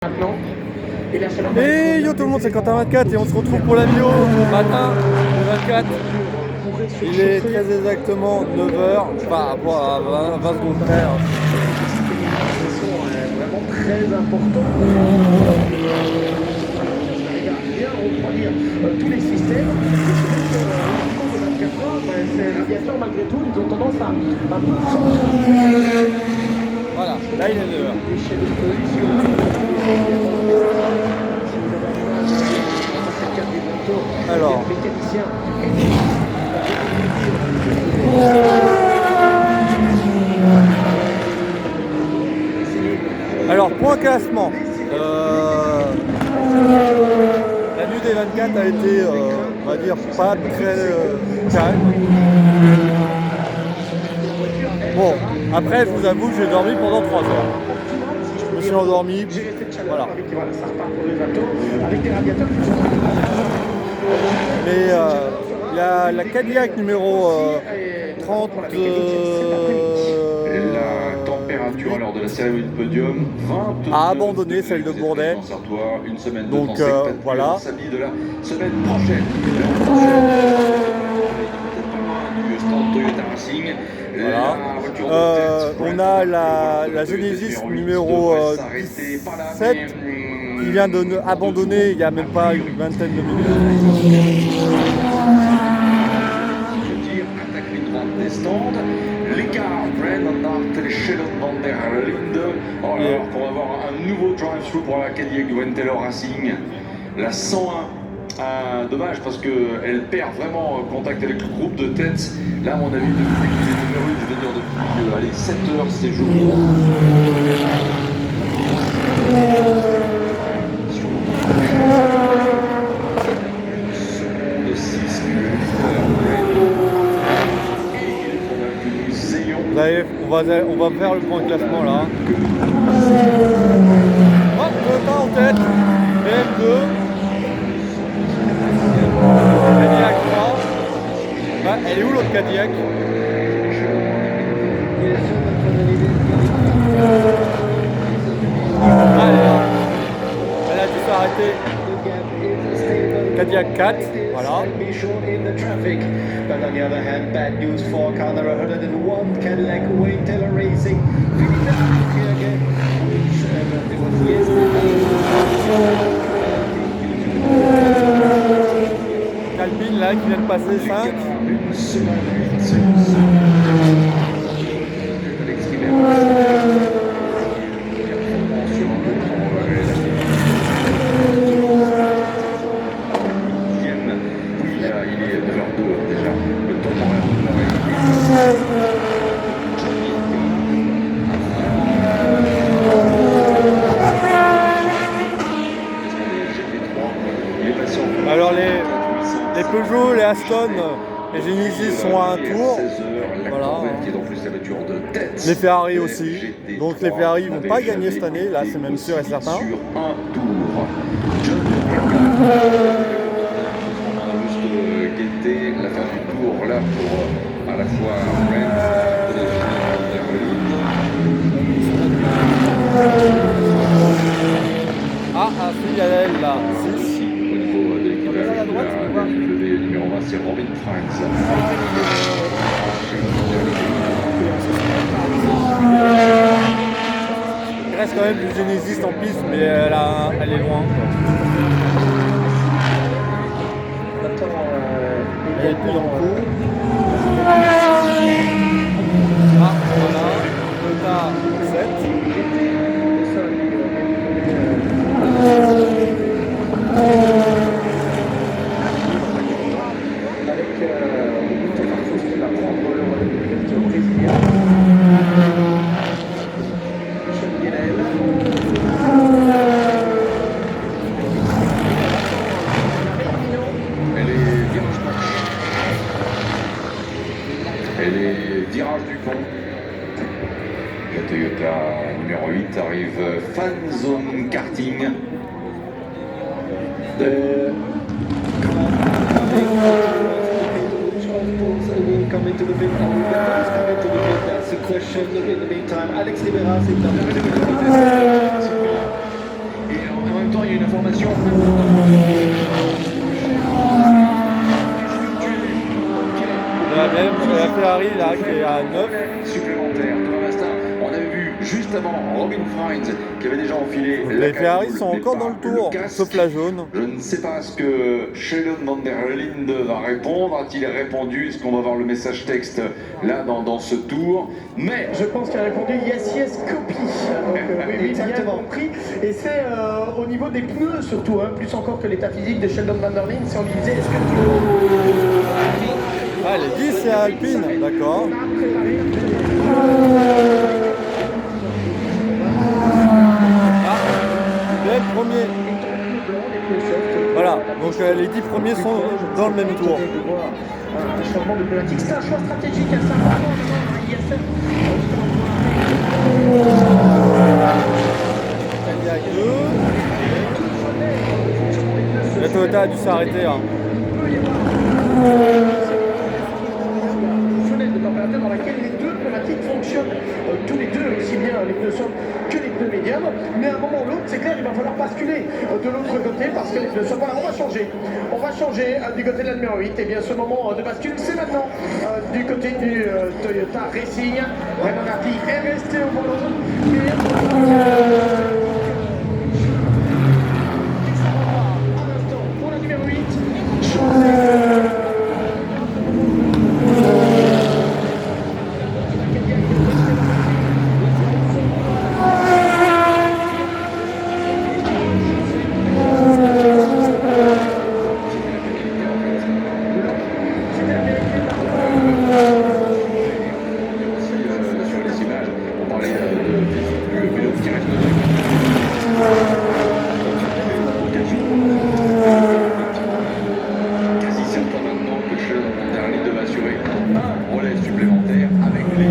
Maintenant. Et yo tout le monde, c'est Quentin24 et on se retrouve pour la bio matin le 24. Il est très exactement 9h, enfin à 20 secondes près. Vraiment très important. Bien refroidir tous les systèmes. Et c'est vrai que ces radiateurs, malgré tout, ils ont tendance à un peu Voilà, là il est 9h. Alors. Alors, point classement. La nuit des 24 a été, on va dire, pas très calme. Bon, après, je vous avoue que j'ai dormi pendant 3 heures. Je me suis endormi. Voilà. Mais la Cadillac numéro 30. La température lors de la cérémonie de podium, 20 a abandonné celle de Bourdet. Une semaine de Donc voilà. Samedi de la semaine prochaine. Du stand Toyota Racing. Voilà. On a la Genesis numéro 17 qui vient d'abandonner il n'y a même pas une vingtaine de minutes. Attaque les droites des stands. L'écart, Brandon Hart et Sheldon Van der Linde. Alors qu'on va avoir un nouveau drive-thru pour la Cadillac du Wendtailor Racing. La 101. Dommage parce qu'elle perd vraiment contact avec le groupe de tête. Là, à mon avis, depuis qu'il est numéro 1, je vais dire depuis 7 heures, c'est jour. On va faire le point de classement là. Oh, Toyota en tête. BM2. Cadillac 3. Bah, elle est où l'autre Cadillac? Ah, elle est là. Elle a dû s'arrêter. Cadillac 4, voilà. But on the other hand, bad news for car number 101, Cadillac Wendtailor Racing. Calpine là qui vient de passer 5. Alors les Peugeot, les Aston, les Genesis sont à un tour. Voilà. Les Ferrari aussi. Donc les Ferrari ne vont pas gagner cette année, là c'est même sûr et certain. La fin du tour là pour à la fois si, il y a elle là. 6. au niveau de l'équipage de la BMW numéro 20, c'est Robin Franz. Il reste quand même une Genesis en piste, mais elle est loin. Elle est plus dans le coup. Ah, voilà. Toyota 7. Et les virages du pont. La Toyota numéro 8 arrive Fan Zone Karting. Coming to the pit, coming to the pit, that's the question in the meantime. Alex Libera, c'est temps, il y a une information. La Ferrari là qui est à 9. Supplémentaire. Thomas Mastin, on avait vu juste avant Robin Frijns qui avait déjà enfilé Donc la les Ferrari cagoule, sont encore dans le tour, casque. sauf la jaune. Je ne sais pas ce que Sheldon van der Linde va répondre. A-t-il répondu? Est-ce qu'on va voir le message texte là dans ce tour? Mais Je pense qu'il a répondu yes, yes, copie. Donc, oui, exactement. Compris. Et c'est au niveau des pneus surtout, hein, plus encore que l'état physique de Sheldon van der Linde. Si on lui disait, est-ce que Ah, les 10 c'est Alpine, d'accord. Le premier. Voilà, donc les 10 premiers sont dans le même tour. Un changement de pneumatique, c'est un choix stratégique à 5 ans. Cadillac 2. La Toyota a dû s'arrêter. Hein. Fenêtre de température dans laquelle les deux pneumatiques fonctionnent tous les deux, aussi bien les pneus sombres que les pneus médiums. Mais à un moment ou l'autre, c'est clair, il va falloir basculer de l'autre côté parce que les pneus sombres. Voilà, on va changer. On va changer du côté de la numéro 8. Et bien ce moment de bascule, c'est maintenant du côté du Toyota Racing. Raymond Hardy est resté au volant. Pour la numéro 8. sur les images, on parlait du vélo qui reste quasi certain maintenant que Sheldon van der Linde va assurer un relais supplémentaire avec les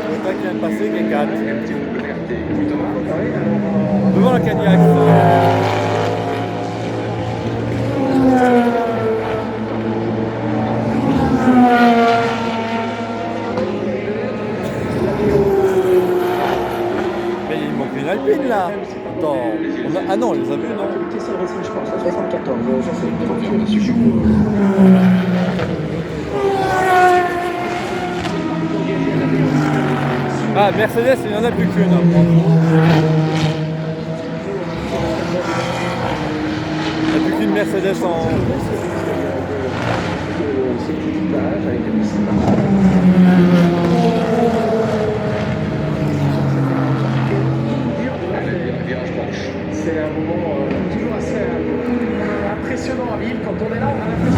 Toyota qui vient de passer, qui est 4. MT-WRT. Oui, Thomas. Devant la Cadillac. Mais il manque une Alpine là. Attends, ah non, on les a vus, non? Kessel Racing, je pense, à 74. Ah, Mercedes, il n'y en a plus qu'une. Il n'y a plus qu'une Mercedes en. C'est un moment toujours assez impressionnant à vivre. Quand on est là, on a l'impression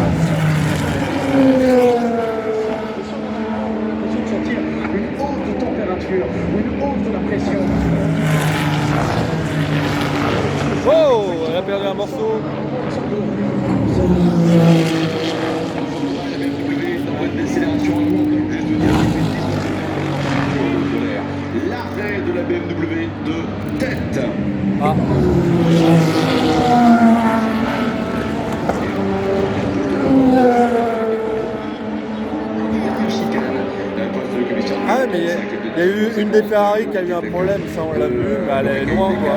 de sentir une hausse de température, une hausse de la pression. Oh, elle a perdu un morceau. L'arrêt de la BMW de tête. Ah. Ah, mais il y a eu une des Ferrari qui a eu un problème, ça on l'a vu, mais elle est loin quoi.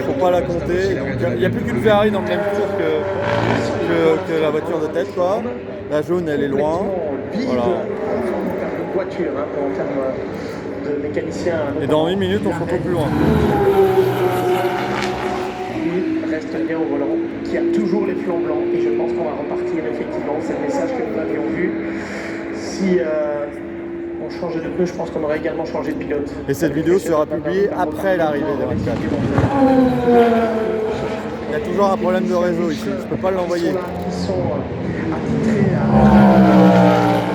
Faut pas la compter. Donc il n'y a plus qu'une Ferrari dans le même tour que la voiture de tête quoi. La jaune elle est loin. Voilà. Voiture, hein, en termes de mécanicien. Et dans 8 minutes on se retrouve plus loin. Il reste bien au volant, qui a toujours les flancs blancs. Et je pense qu'on va repartir effectivement. C'est le message que nous avions vu. Si on changeait de pneu, je pense qu'on aurait également changé de pilote. Et cette vidéo sera publiée après l'arrivée des 24. Il y a toujours un problème de réseau ici, je ne peux pas l'envoyer. Qui sont attitrés à...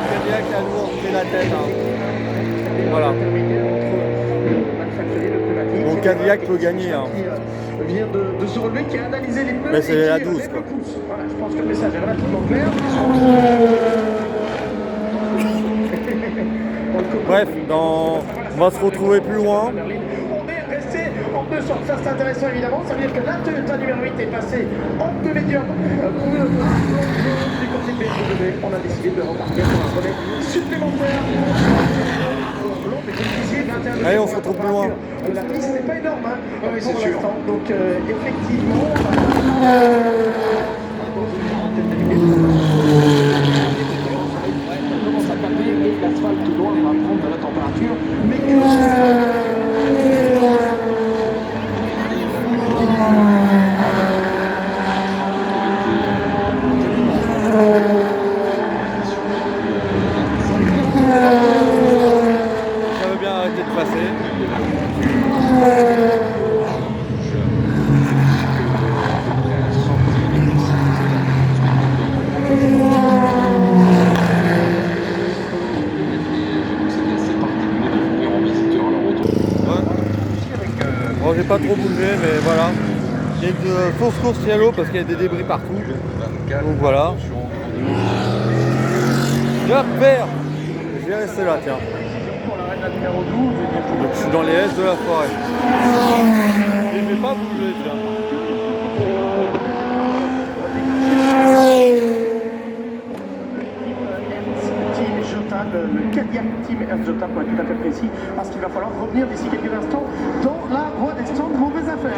Cadillac à lourd, c'est la tête. Hein. Voilà. Donc Cadillac peut gagner. Hein. Vient de se relever, qui a analysé les pneus. Mais c'est à 12 lève quoi. le pouce. Voilà, je pense que le message est relativement clair. Bref, on va se retrouver plus loin. On est resté en pneu sur ça, c'est intéressant évidemment. Ça veut dire que la Toyota numéro 8 est passée en pneu médium pour le du côté BMW. On a décidé de repartir pour un relais supplémentaire. Blanc, mais comme je disais, Allez, on se retrouve plus loin. La piste n'est pas énorme, hein, oui, c'est pour sûr. l'instant. Donc, effectivement, on commence à taper et l'asphalte noir va prendre de la température. Mais Ça veut bien arrêter de passer. Bon, j'ai pas trop bougé, mais voilà. Il y a une fausse course yellow parce qu'il y a des débris partout. Donc voilà. J'espère. Je vais rester là, tiens. Donc je suis dans les S de la forêt. Et je vais pas bouger, tiens. Team Jota, le Cadillac Team Jota pour être tout à fait précis, parce qu'il va falloir revenir d'ici quelques instants dans la voie des stands. Mauvaise affaire.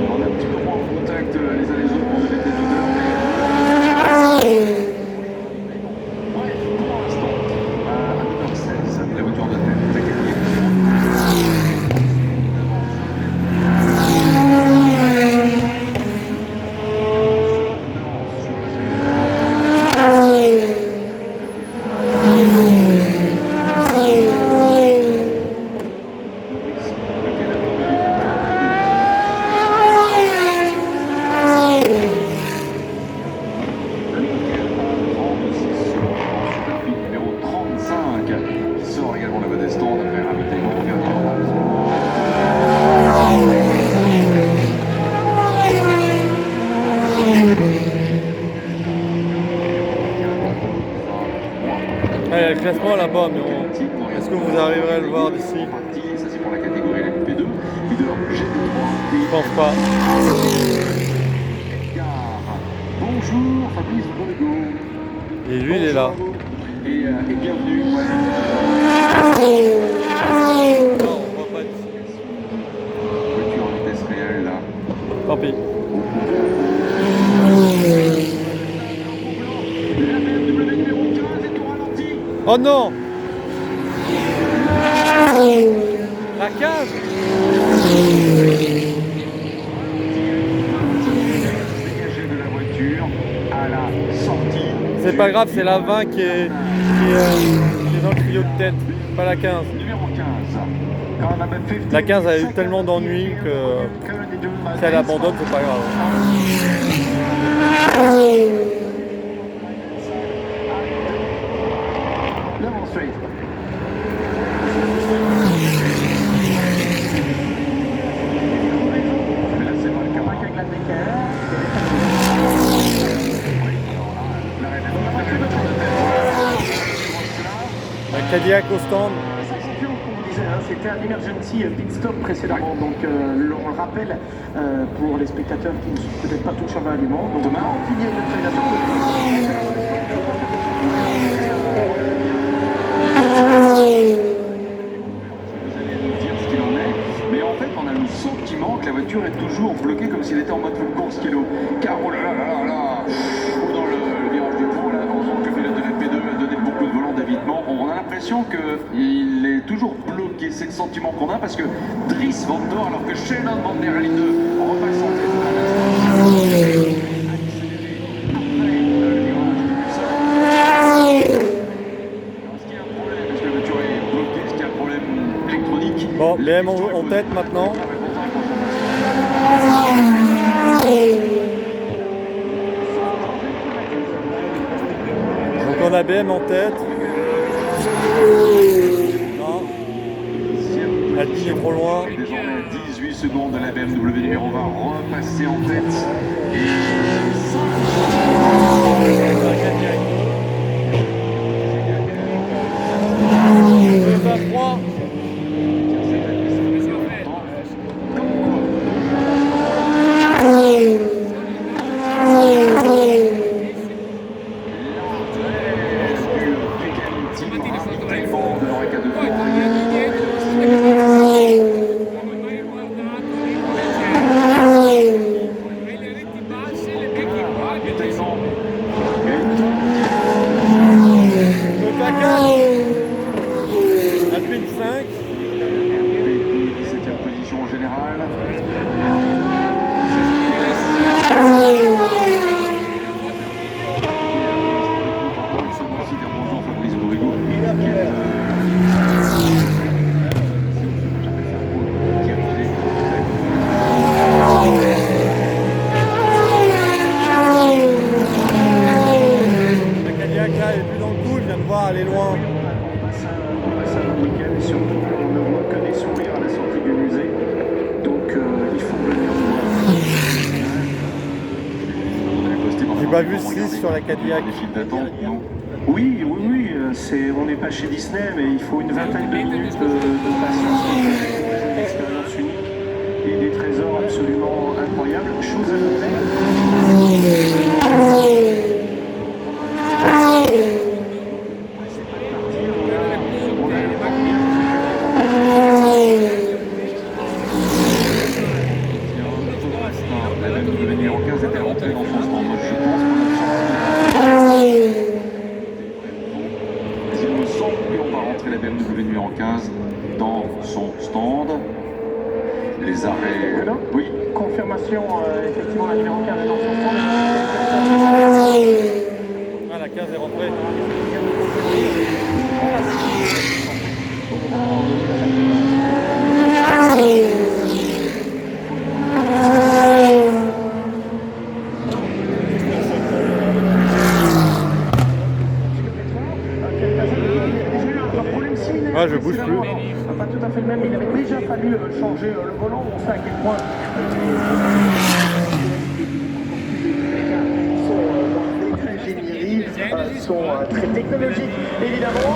On est un petit peu moins en contact les uns les autres pour donner des odeurs. Ouais, pour l'instant, à 9h16, la voiture de tête, la Cadillac. Numéro 35 qui sort également la voie des stands après ravitaillement. Allez, le classement là-bas, mais est-ce que vous arriverez à le voir d'ici? Ça c'est pour la catégorie LMP2. Leader GT3. Je pense pas. Bonjour Fabrice Bourgo. Et lui, il est là. Et bienvenue. Non, on voit pas d'ici. Voiture en vitesse réelle là. Tant pis. La BMW numéro 15 est au ralenti. Oh non! La 15! Dégagé de la voiture à la sortie. C'est pas grave, c'est la 20 qui est dans le trio de tête, pas la 15. Numéro 15. Quand même un 50, La 15 a eu tellement d'ennuis que si elle abandonne, c'est pas grave. Lemon Street. Mais là, c'est pas le cas. Avec la Decker. Un Cadillac au stand. C'était un emergency pit stop précédemment, donc on le rappelle pour les spectateurs qui ne sont peut-être pas tous sur l'aliment. Donc demain, on finit notre présentation. Vous allez nous dire ce qu'il en est, mais en fait on a le sentiment que la voiture est toujours bloquée comme s'il était en mode course kilo. Car oh là là là là, dans le virage du pont, là, en tant que pilote de la P2 a donné beaucoup de volants d'évitement, on a l'impression qu'il est toujours bloqué. C'est le sentiment qu'on a parce que Dries Van Dor, alors que Shannon Van Der Linde repasse en tête à l'instant. Bon, BM en tête maintenant. Donc on a BM en tête. Non. Alpine est trop loin. Désormais à 18 secondes, la BMW numéro 20 repasser en tête. pas vu 6 sur la Cadillac. Les files d'attente, non? Oui, on n'est pas chez Disney, mais il faut une vingtaine de minutes de patience. C'est une expérience unique et des trésors absolument incroyables. Chose à noter. La dame de numéro 15 était rentrée dans son stand. Je pense mais il me semble qu'on va rentrer la BMW numéro 15 dans son stand. Les arrêts. Alors, Oui. confirmation, effectivement, la numéro 15 est dans son stand. Ah, la 15 est rentrée. Ah, je bouge plus. Pas tout à fait le même, il avait déjà fallu changer le volant. On sait à quel point sont très technologiques, évidemment.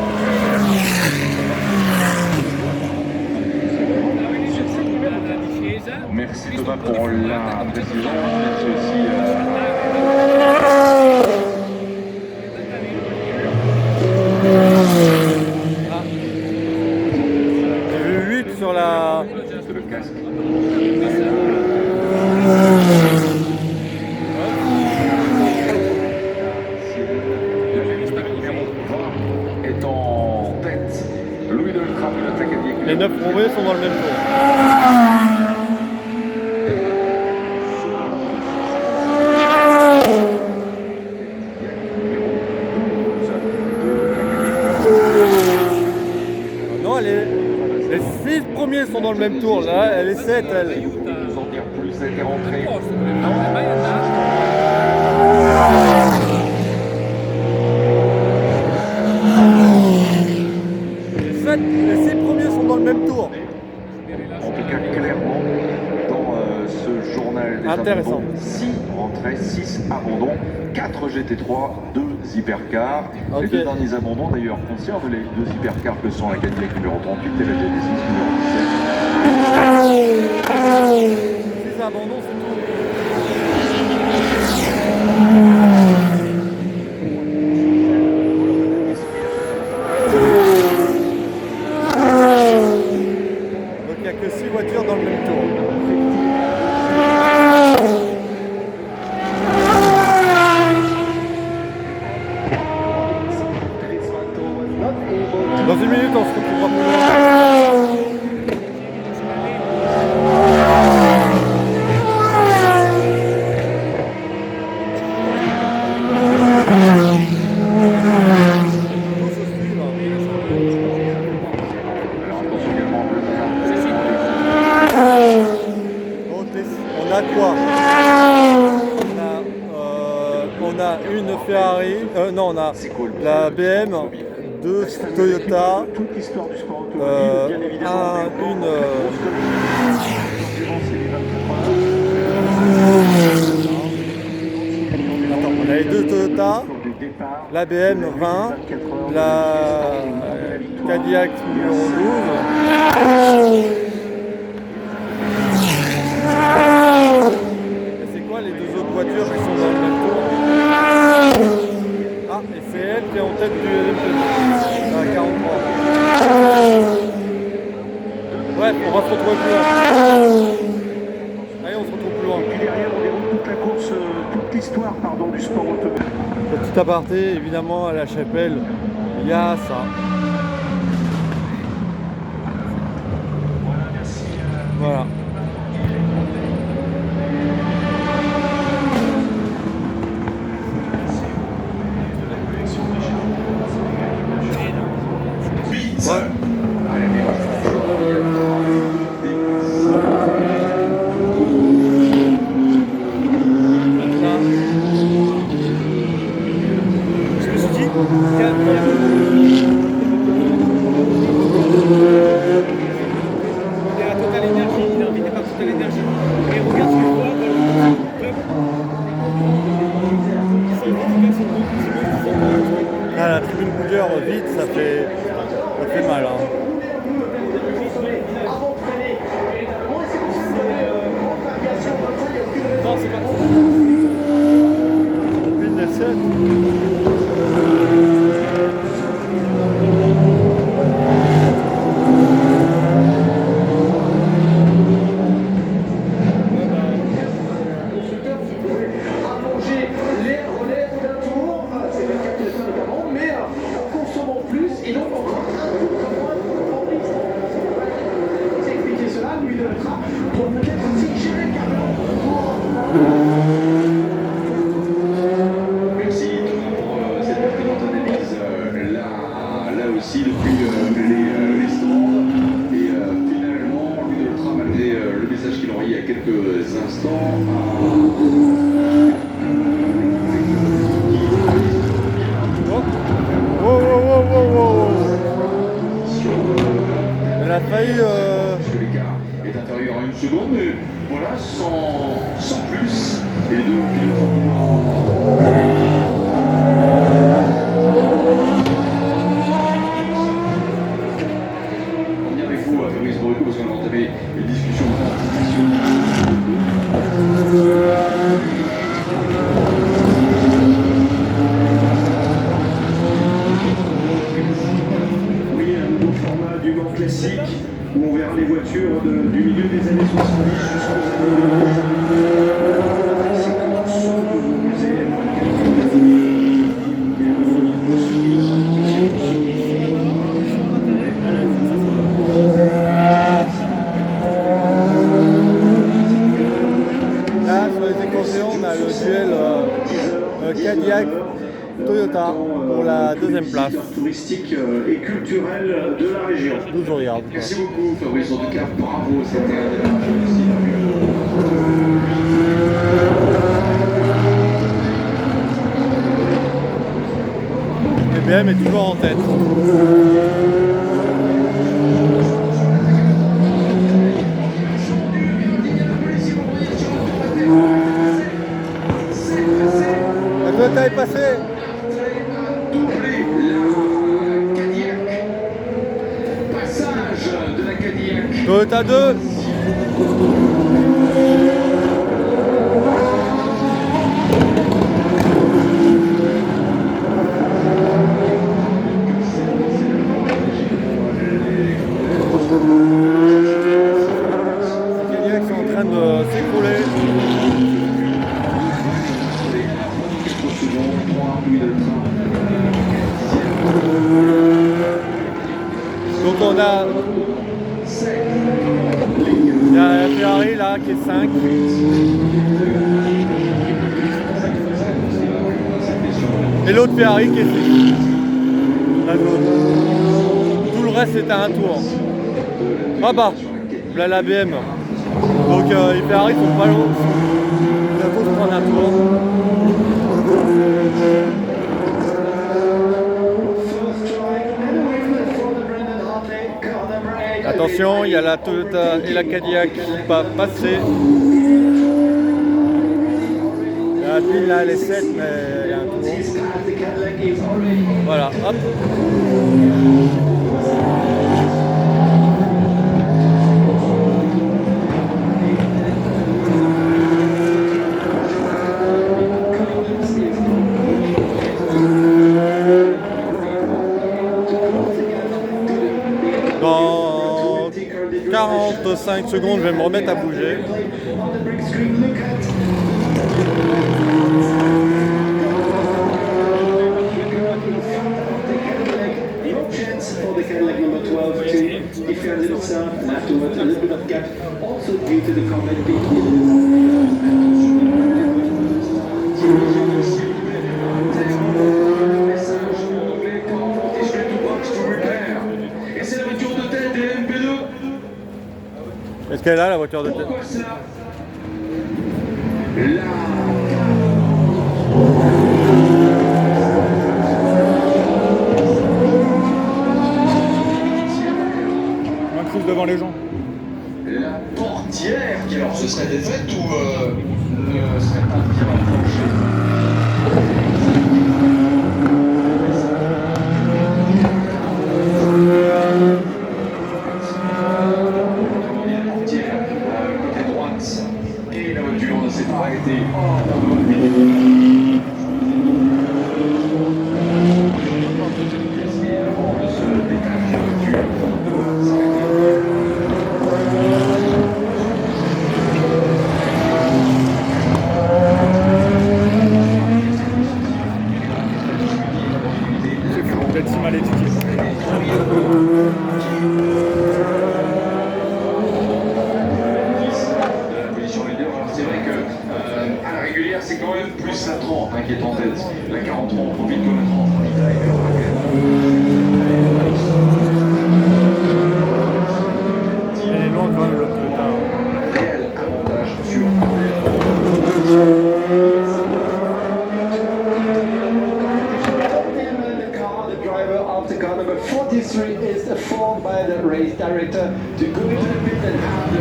Merci Thomas pour la précision. Merci aussi. J'ai vu 8 sur la... Le casque. Est en tête. Louis Delcram, le Cadillac. Les 9 premiers sont dans le même tour. Non, les 6 premiers sont dans le même tour. Là, elle est 7, elle. Nous en dire plus, elle est rentrée. Les 6 premiers sont dans le même tour. En tout cas, clairement, dans ce journal des Intéressant. abandons, 6 rentrées, 6 abandons, 4 GT3, 2 hypercars. Ok. Les 2 derniers abandons, d'ailleurs, concernent les 2 hypercars que sont la Cadillac numéro 38 et la GT6 numéro 17. 6 abandons, c'est tout. Donc il n'y a que 6 voitures dans le même tour. Dans une minute, on se retrouvera plus loin. Alors attention également, Donc, on a quoi? On a une Ferrari, non, on a la BM, 2 Toyota, Toute l'histoire du sport automobile, bien évidemment. on a les 2 Toyota, la BM 20, la Cadillac numéro 12. Et c'est quoi les 2 autres voitures qui sont dans le même tour? Ah, et c'est elle qui est en tête du LMP. À 43. Bref, on va se retrouver plus loin. Allez, on se retrouve plus loin. Et derrière, on déroule toute la course, toute l'histoire, pardon, du sport automobile. Petit aparté, évidemment, à la chapelle, il y a ça. Voilà. il y a quelques instants. Elle a failli... L'écart est inférieur à 1 seconde, mais voilà, sans plus. Et les deux pilotes. On vient avec vous, Fabrice Borrico, parce qu'on a entamé une discussion. Oui, un nouveau format du Mans classique où on verra les voitures du milieu des années 70 jusqu'aux années 2000. Là, sur les écrans, on a le duel Cadillac-Toyota pour la deuxième place. touristique et culturelle de la région. D'où je regarde. Merci beaucoup, Fabrice. En tout cas, bravo. C'était un démarrage aussi. BM est toujours en tête. La Toyota est passée. Doublé la Cadillac. Passage de la Cadillac. Toyota 2. Cadillac est en train de s'écrouler. Donc on a... Il y a la Ferrari là qui est 5. Et l'autre Ferrari qui est 6. Tout le reste c'est à un tour. Ah bah, là la BM. Donc les Ferrari sont pas loin. Il faut se prendre un tour. Attention, il y a la Toyota et la Cadillac qui sont pas passées. La pile là elle est 7 mais il y a un tour. Voilà, hop. Dans 45 secondes, je vais me remettre à bouger. Et c'est la voiture de tête des MP2. Est-ce qu'elle est là la voiture de tête? Pourquoi cela? Incruse devant les gens. La portière qui alors ce serait défaite ou ne serait pas bien enclenchée? Et la voiture ne s'est pas arrêtée. Avant de se détacher de la voiture, Peut-être si mal éduqué. C'est vrai que à la régulière, c'est quand même plus la 30 qui est en tête. La 43, on profite que la 30. Elle est loin quand même l'autre Toyota. Réel to go to the pit and have the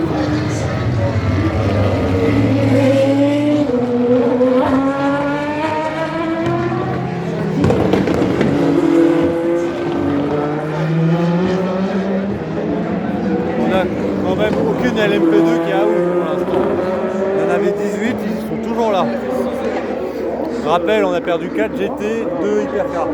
On a quand même aucune LMP2 qui est à out pour l'instant. Il y en avait 18, ils sont toujours là. Je rappelle, on a perdu 4 GT, 2 Hypercar.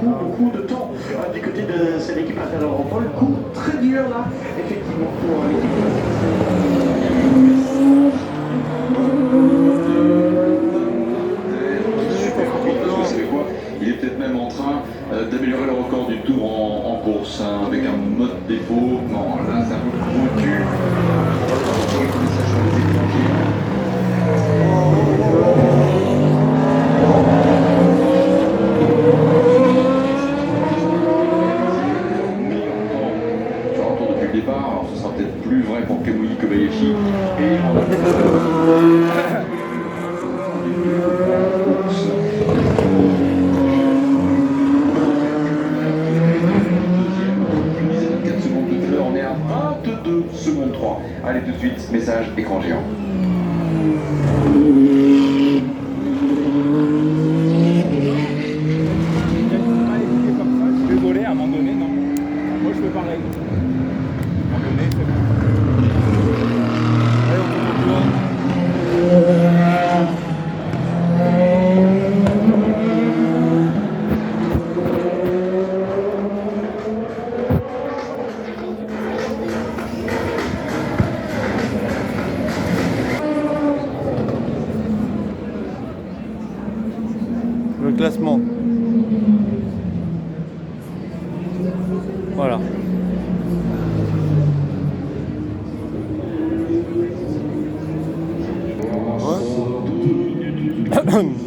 Beaucoup de temps du côté de cette équipe Intereuropol. Coup très dur là, effectivement, pour l'équipe. Il est peut-être même en train d'améliorer le record du tour en course hein, avec un mode dépôt. Non, là c'est un peu plus pointu. Alors ce sera peut-être plus vrai pour Kamui Kobayashi et on a une dizaine de 4 secondes tout à l'heure, on est à 22 secondes 3. Allez tout de suite, message écran géant. Désolé, à un moment donné, non. Moi je fais pareil. Le classement. Voilà.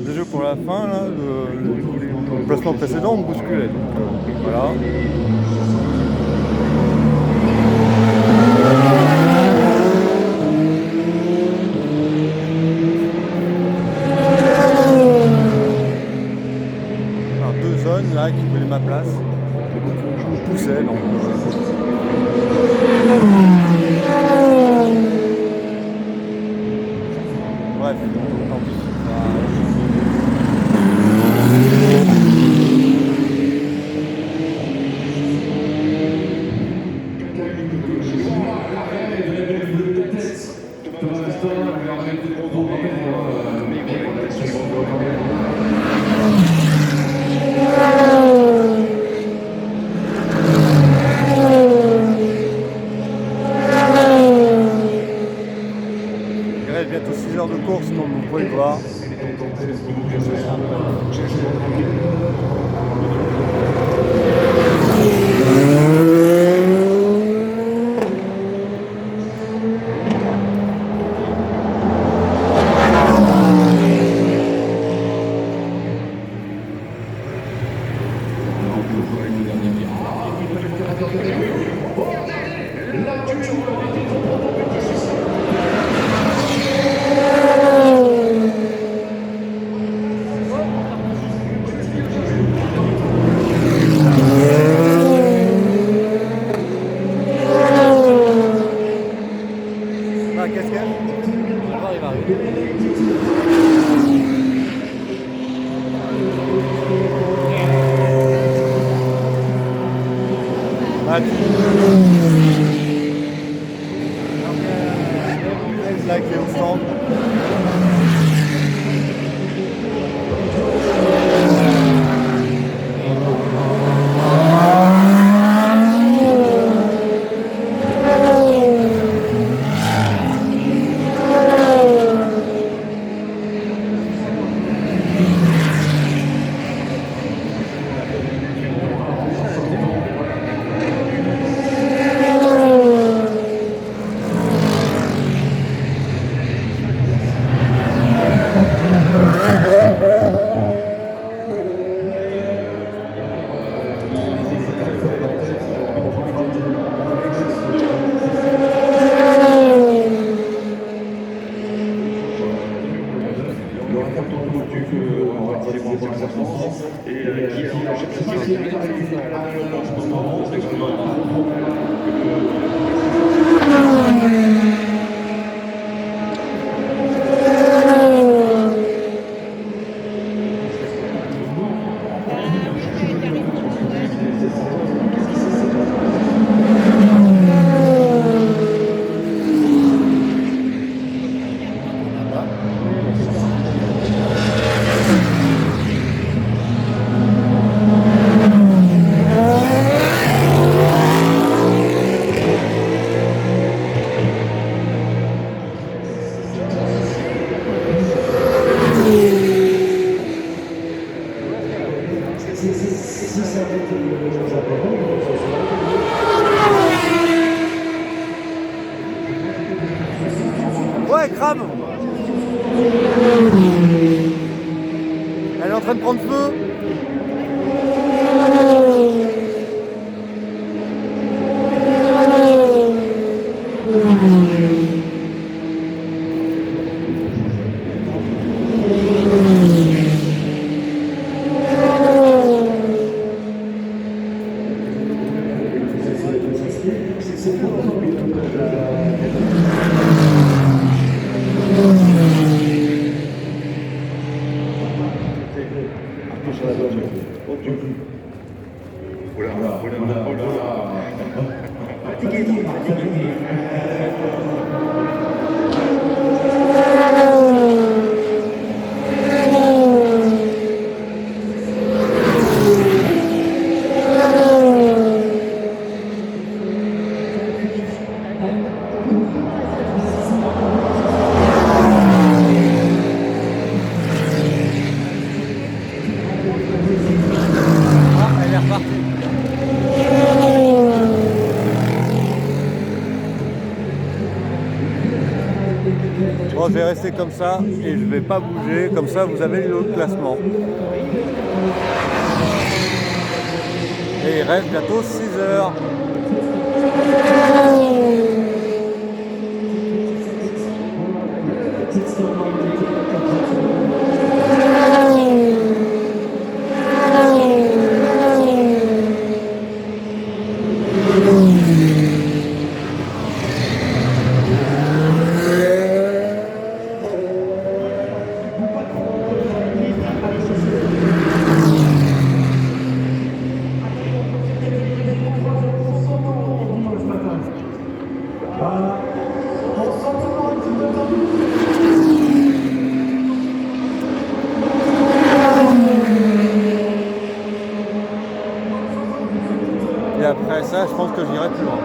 Déjà pour la fin, là, le placement précédent, on bousculait. Donc, voilà. Alors, deux zones là qui prenaient ma place. Je me poussais. Donc, bref, tant pis. Il reste bientôt 6 heures de course, comme vous pouvez le voir. Ah, qu'est-ce qu'il y a? Il va arriver. Là qui est au stand. Ouais, crame. Elle est en train de prendre feu. Bon, je vais rester comme ça et je vais pas bouger, comme ça vous avez le classement. Et il reste bientôt 6 heures. Et après ça, je pense que j'irai plus loin.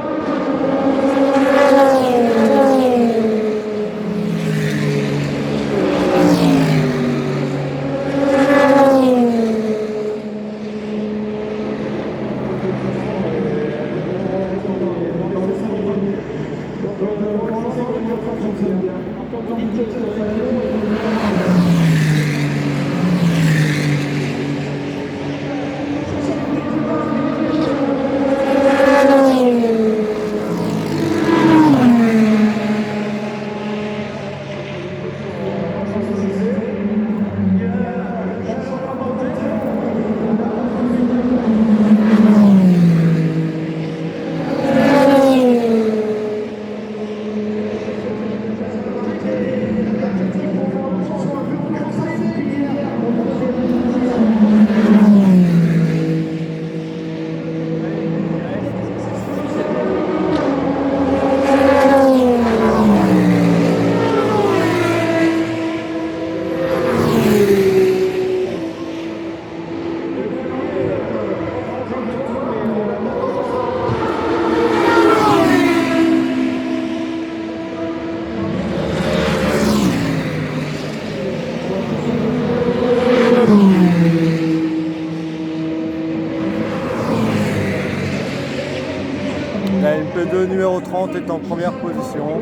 numéro 30 est en première position.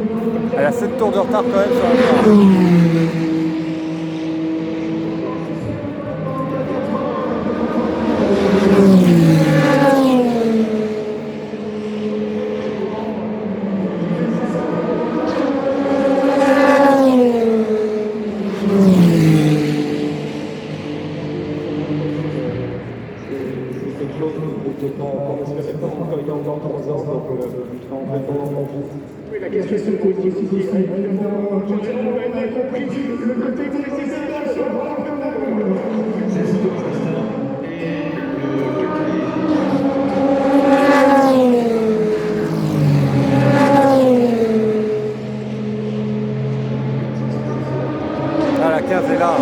Elle a 7 tours de retard quand même sur la Ferrari. Oui, la question se pose aussi. Évidemment, on a bien compris le côté précisément. Ah, la 15 est là.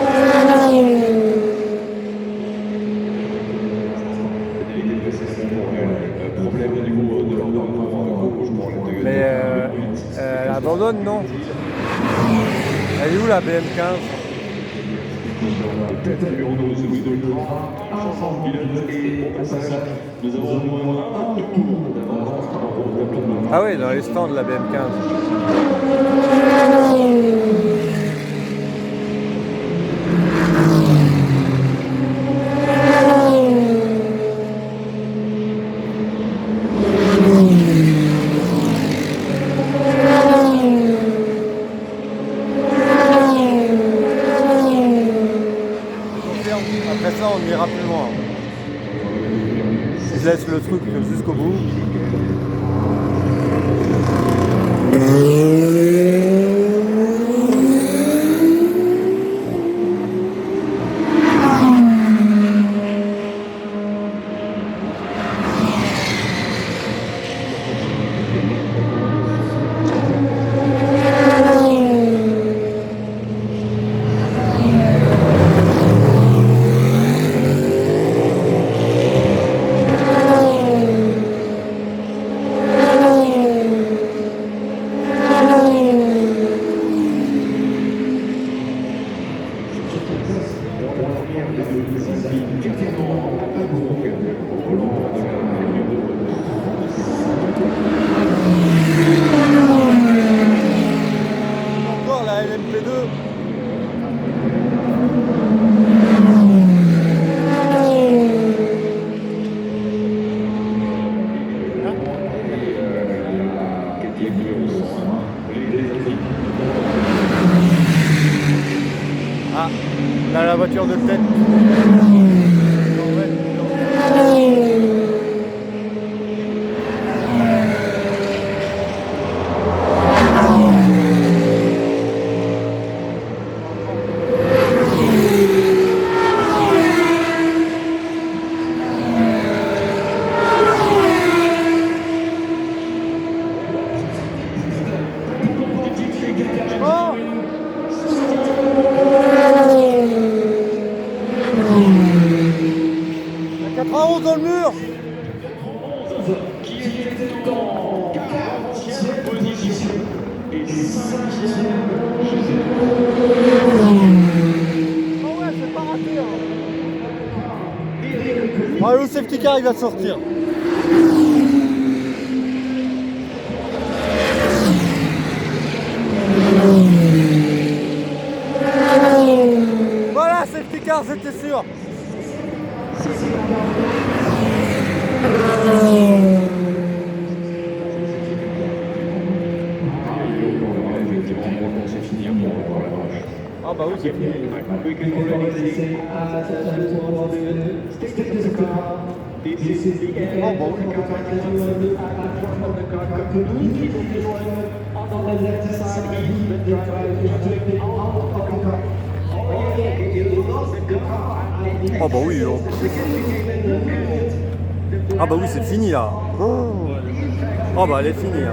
Mais elle abandonne, non? Elle est où la BM15? Numéro 12, celui de l'Ultra, changement de pilote et au passage, nous avons moins un tour d'avance par rapport au peloton de Ah oui, dans les stands de la BM15. Après ça, on ira plus loin. Je laisse le truc jusqu'au bout. Encore la LMP2. Ah, là la voiture de tête. Oh! 91 dans le mur. qui était en 40e position et 5e. Oh ouais, c'est pas raté. Ah, le safety car il va sortir. Voilà, safety car, c'était sûr. Ah bah oui, c'est fini. Oh bah oui. Oh bah oui. Oh. Ah bah oui, c'est fini là. Oh bah elle est finie là.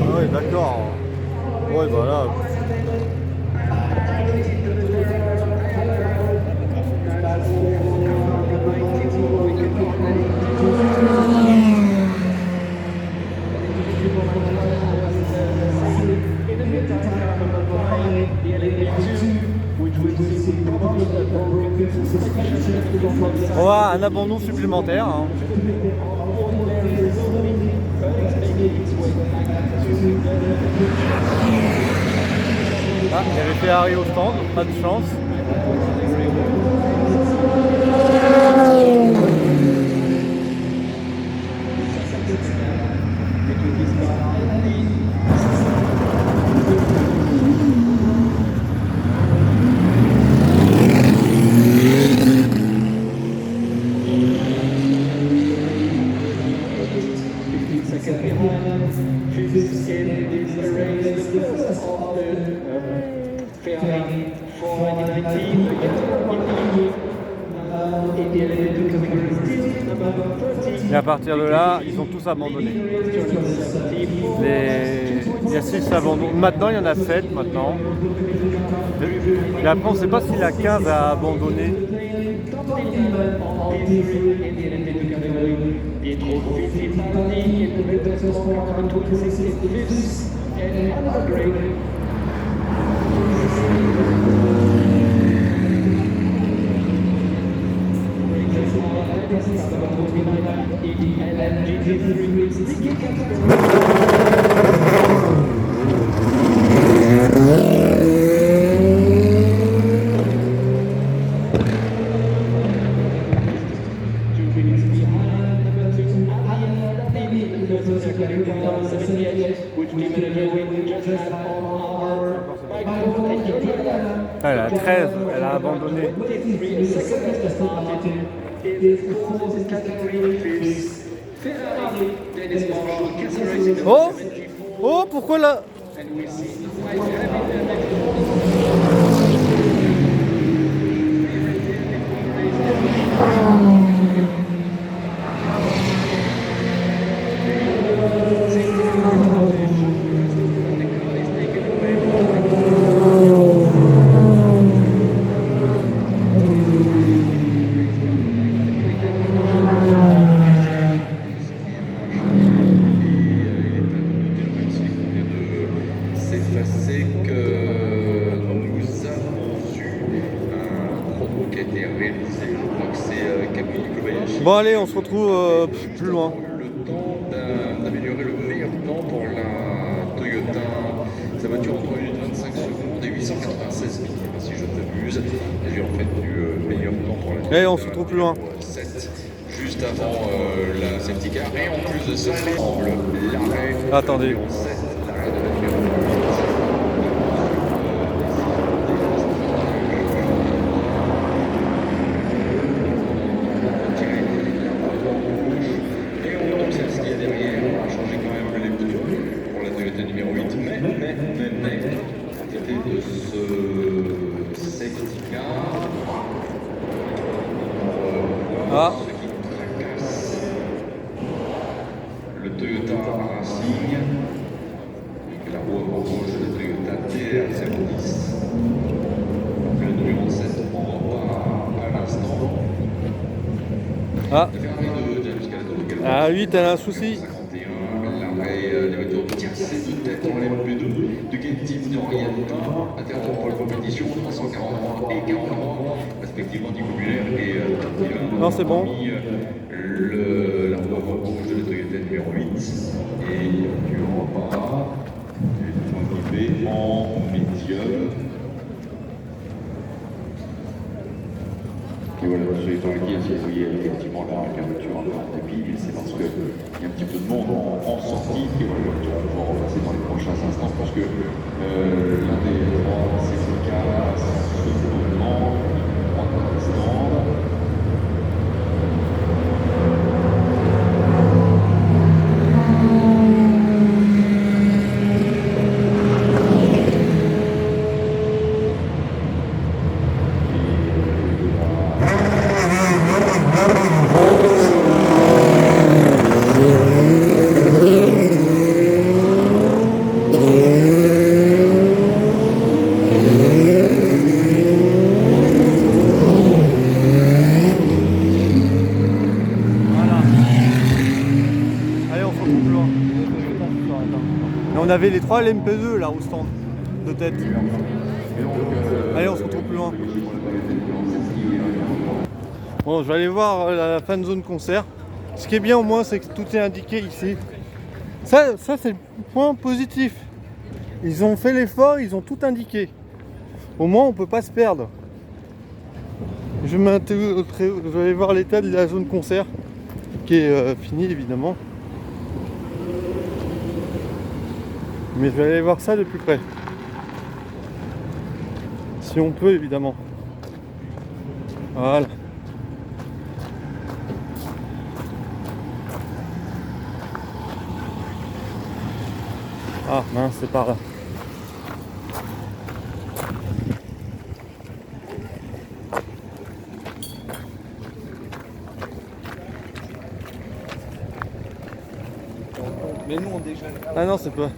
Ah ouais, d'accord. Ouais, bah là. On va un abandon supplémentaire. Hein. Ah, il y avait Ferrari au stand, pas de chance. Et à partir de là, ils ont tous abandonné. Il y a 6 abandons. Maintenant, il y en a 7 maintenant. Et après, on ne sait pas si la 15 a abandonné. Ah, la 13, elle a abandonné. Oh! Oh, pourquoi là? Bon allez, on se retrouve plus loin. Le temps d'améliorer le meilleur temps pour la Toyota. Sa voiture entre 1 minute 25 secondes et 896 millimes, si je ne m'abuse. J'ai en fait du meilleur temps pour la Toyota. Allez, on se retrouve plus loin. 7, juste avant la safety car. Et en plus de ça, l'arrêt. Attendez. L'arrêt de la Toyota. Ah. Le Toyota Racing, la roue rouge de Toyota TR010. Le numéro 7, on repart à l'instant. Ah. Ah, 8, elle a un souci. 51, l'arrêt des voitures tiercées de tête en LMP2 de Gentil de Rienta, intérieur pour la compétition 343 et 43, respectivement Nico Muller et non, c'est bon. La roue rouge de la Toyota numéro 8 et du repas est en médium. Et voilà, je suis dans le guide, si vous voyez effectivement la voiture un peu en débit, c'est parce qu'il y a un petit peu de monde en sortie, et voilà, la voiture va repasser dans les prochains instants, parce que l'un des trois, c'est le cas, ce moment, on va descendre. On avait les 3 LMP2 là au stand de tête. Allez, on se retrouve plus loin. Bon, je vais aller voir la fan zone concert. Ce qui est bien au moins, c'est que tout est indiqué ici. Ça c'est le point positif. Ils ont fait l'effort, ils ont tout indiqué. Au moins on peut pas se perdre. Je vais aller voir l'état de la zone concert qui est finie évidemment. Mais je vais aller voir ça de plus près. Si on peut évidemment. Voilà. Ah mince, c'est par là. Mais nous on déjà. Ah non, c'est pas.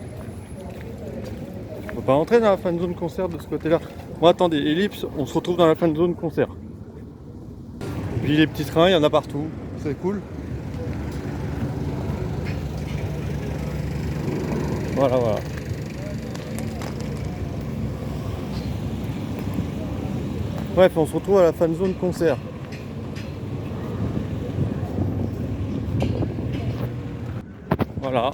On va pas rentrer dans la fan zone concert de ce côté-là. Bon, attendez, ellipse, on se retrouve dans la fan zone concert. Et puis les petits trains, il y en a partout. C'est cool. Voilà, voilà. Bref, on se retrouve à la fan zone concert. Voilà.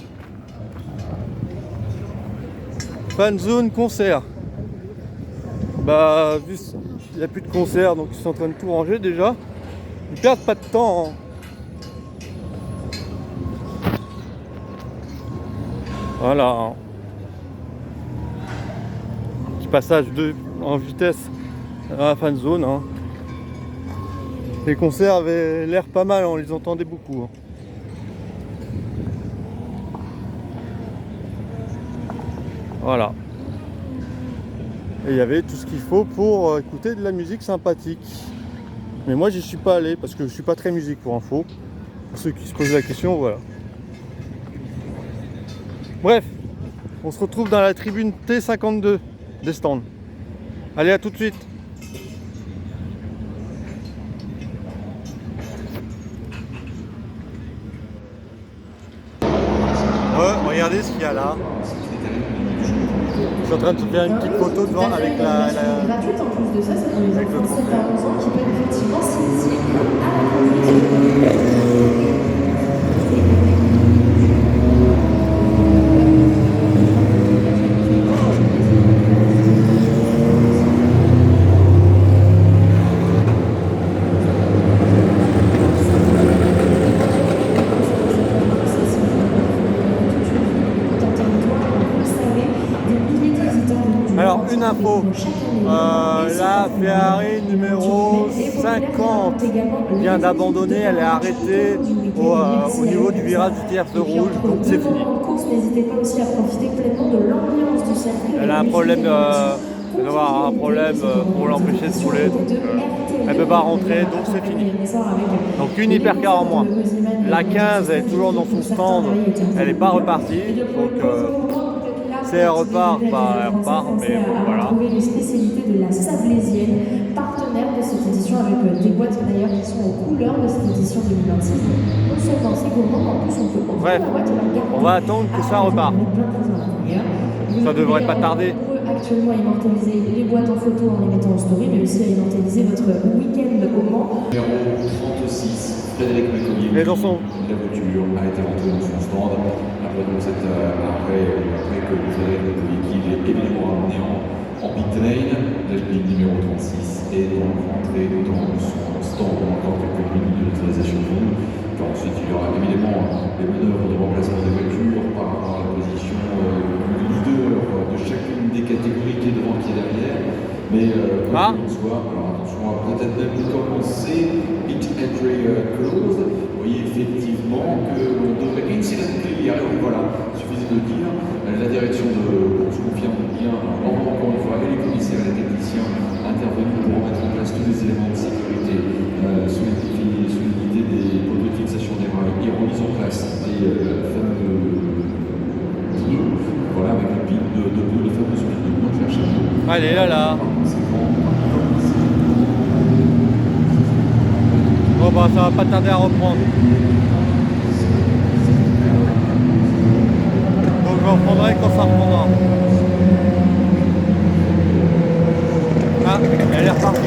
Fan zone concert. Bah, vu qu'il n'y a plus de concert, donc ils sont en train de tout ranger déjà. Ils perdent pas de temps. Hein. Voilà. Petit passage en vitesse dans la fan zone. Hein. Les concerts avaient l'air pas mal, on les entendait beaucoup. Hein. Voilà. Et il y avait tout ce qu'il faut pour écouter de la musique sympathique. Mais moi j'y suis pas allé parce que je suis pas très musique pour info. Pour ceux qui se posent la question, voilà. Bref, on se retrouve dans la tribune T52 des stands. Allez, à tout de suite. Regardez ce qu'il y a là. Je suis en train de se faire une petite photo devant avec la gratuite en plus de ça, c'est pour les avec enfants le de 7 à 11 ans qui peuvent effectivement s'initier Alors, une info, la Ferrari numéro 50 vient d'abandonner, elle est arrêtée au niveau du virage du tierce rouge, donc c'est fini. N'hésitez pas aussi à profiter pleinement de l'ambiance du circuit. Elle a un problème, elle doit avoir un problème pour l'empêcher de rouler, donc elle ne peut pas rentrer, donc c'est fini. Donc une hypercar en moins. La 15 elle est toujours dans son stand, elle n'est pas repartie, donc si elle repart, bah elle repart, mais bon, voilà. Les spécialités de la Sablésienne, partenaire de cette édition avec des boîtes d'ailleurs qui sont aux couleurs de cette édition 2026. Non seulement c'est gourmand, en plus on peut Bref, on va attendre que ça repart. Ça devrait pas tarder. Actuellement immortaliser les boîtes en photo en les mettant en story, mais aussi à immortaliser votre week-end au Mans. Numéro 36, Frédéric Mécollier. Et dans son... La voiture a été rentrée dans son stand. Après, donc, après que Frédéric Mécollier, qui est évidemment ramené en pit lane, la ligne numéro 36 est donc rentrée dans son stand pendant encore quelques minutes de l'utilisation de vous. Puis ensuite, il y aura évidemment les manœuvres de remplacement des voitures par rapport à la position du leader de chacune des catégories qui est devant, qui est derrière. Mais quoi qu'il en soit, alors attention, on va peut-être même commencer pit entry close. Vous voyez effectivement qu'on devrait incidentally, alors voilà, il suffisait de le dire, la direction de se confirme bien, encore une fois, et les commissaires et les techniciens intervenus pour mettre en place tous les éléments de sécurité sous l'unité des poteaux de fixation des rails et remise en place des fameux pneus, voilà, avec les piles de pneus, les fameuses piles de pneus, on cherche un mot. Allez, là. Bon bah ça va pas tarder à reprendre. Donc je reprendrai quand ça reprendra. Ah, elle est repartie.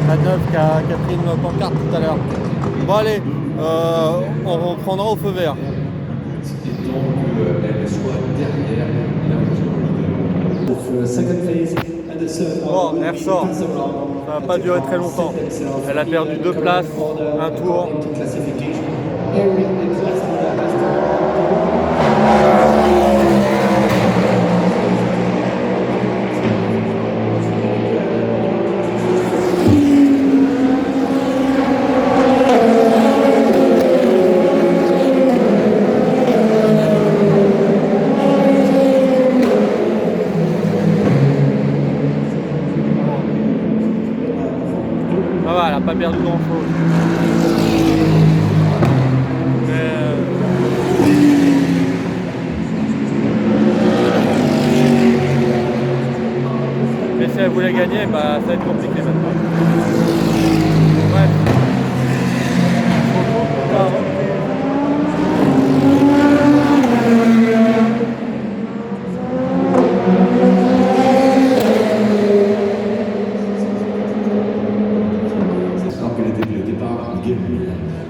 La 9 qui a pris une pancarte tout à l'heure. Bon allez, on reprendra au feu vert. soit derrière la voiture leader. Bon, elle ressort. Ça n'a pas duré très longtemps. Elle a perdu 2 places, un tour. Ça va, elle n'a pas perdu grand chose. Mais si elle voulait gagner, bah, ça va être compliqué maintenant. Ouais.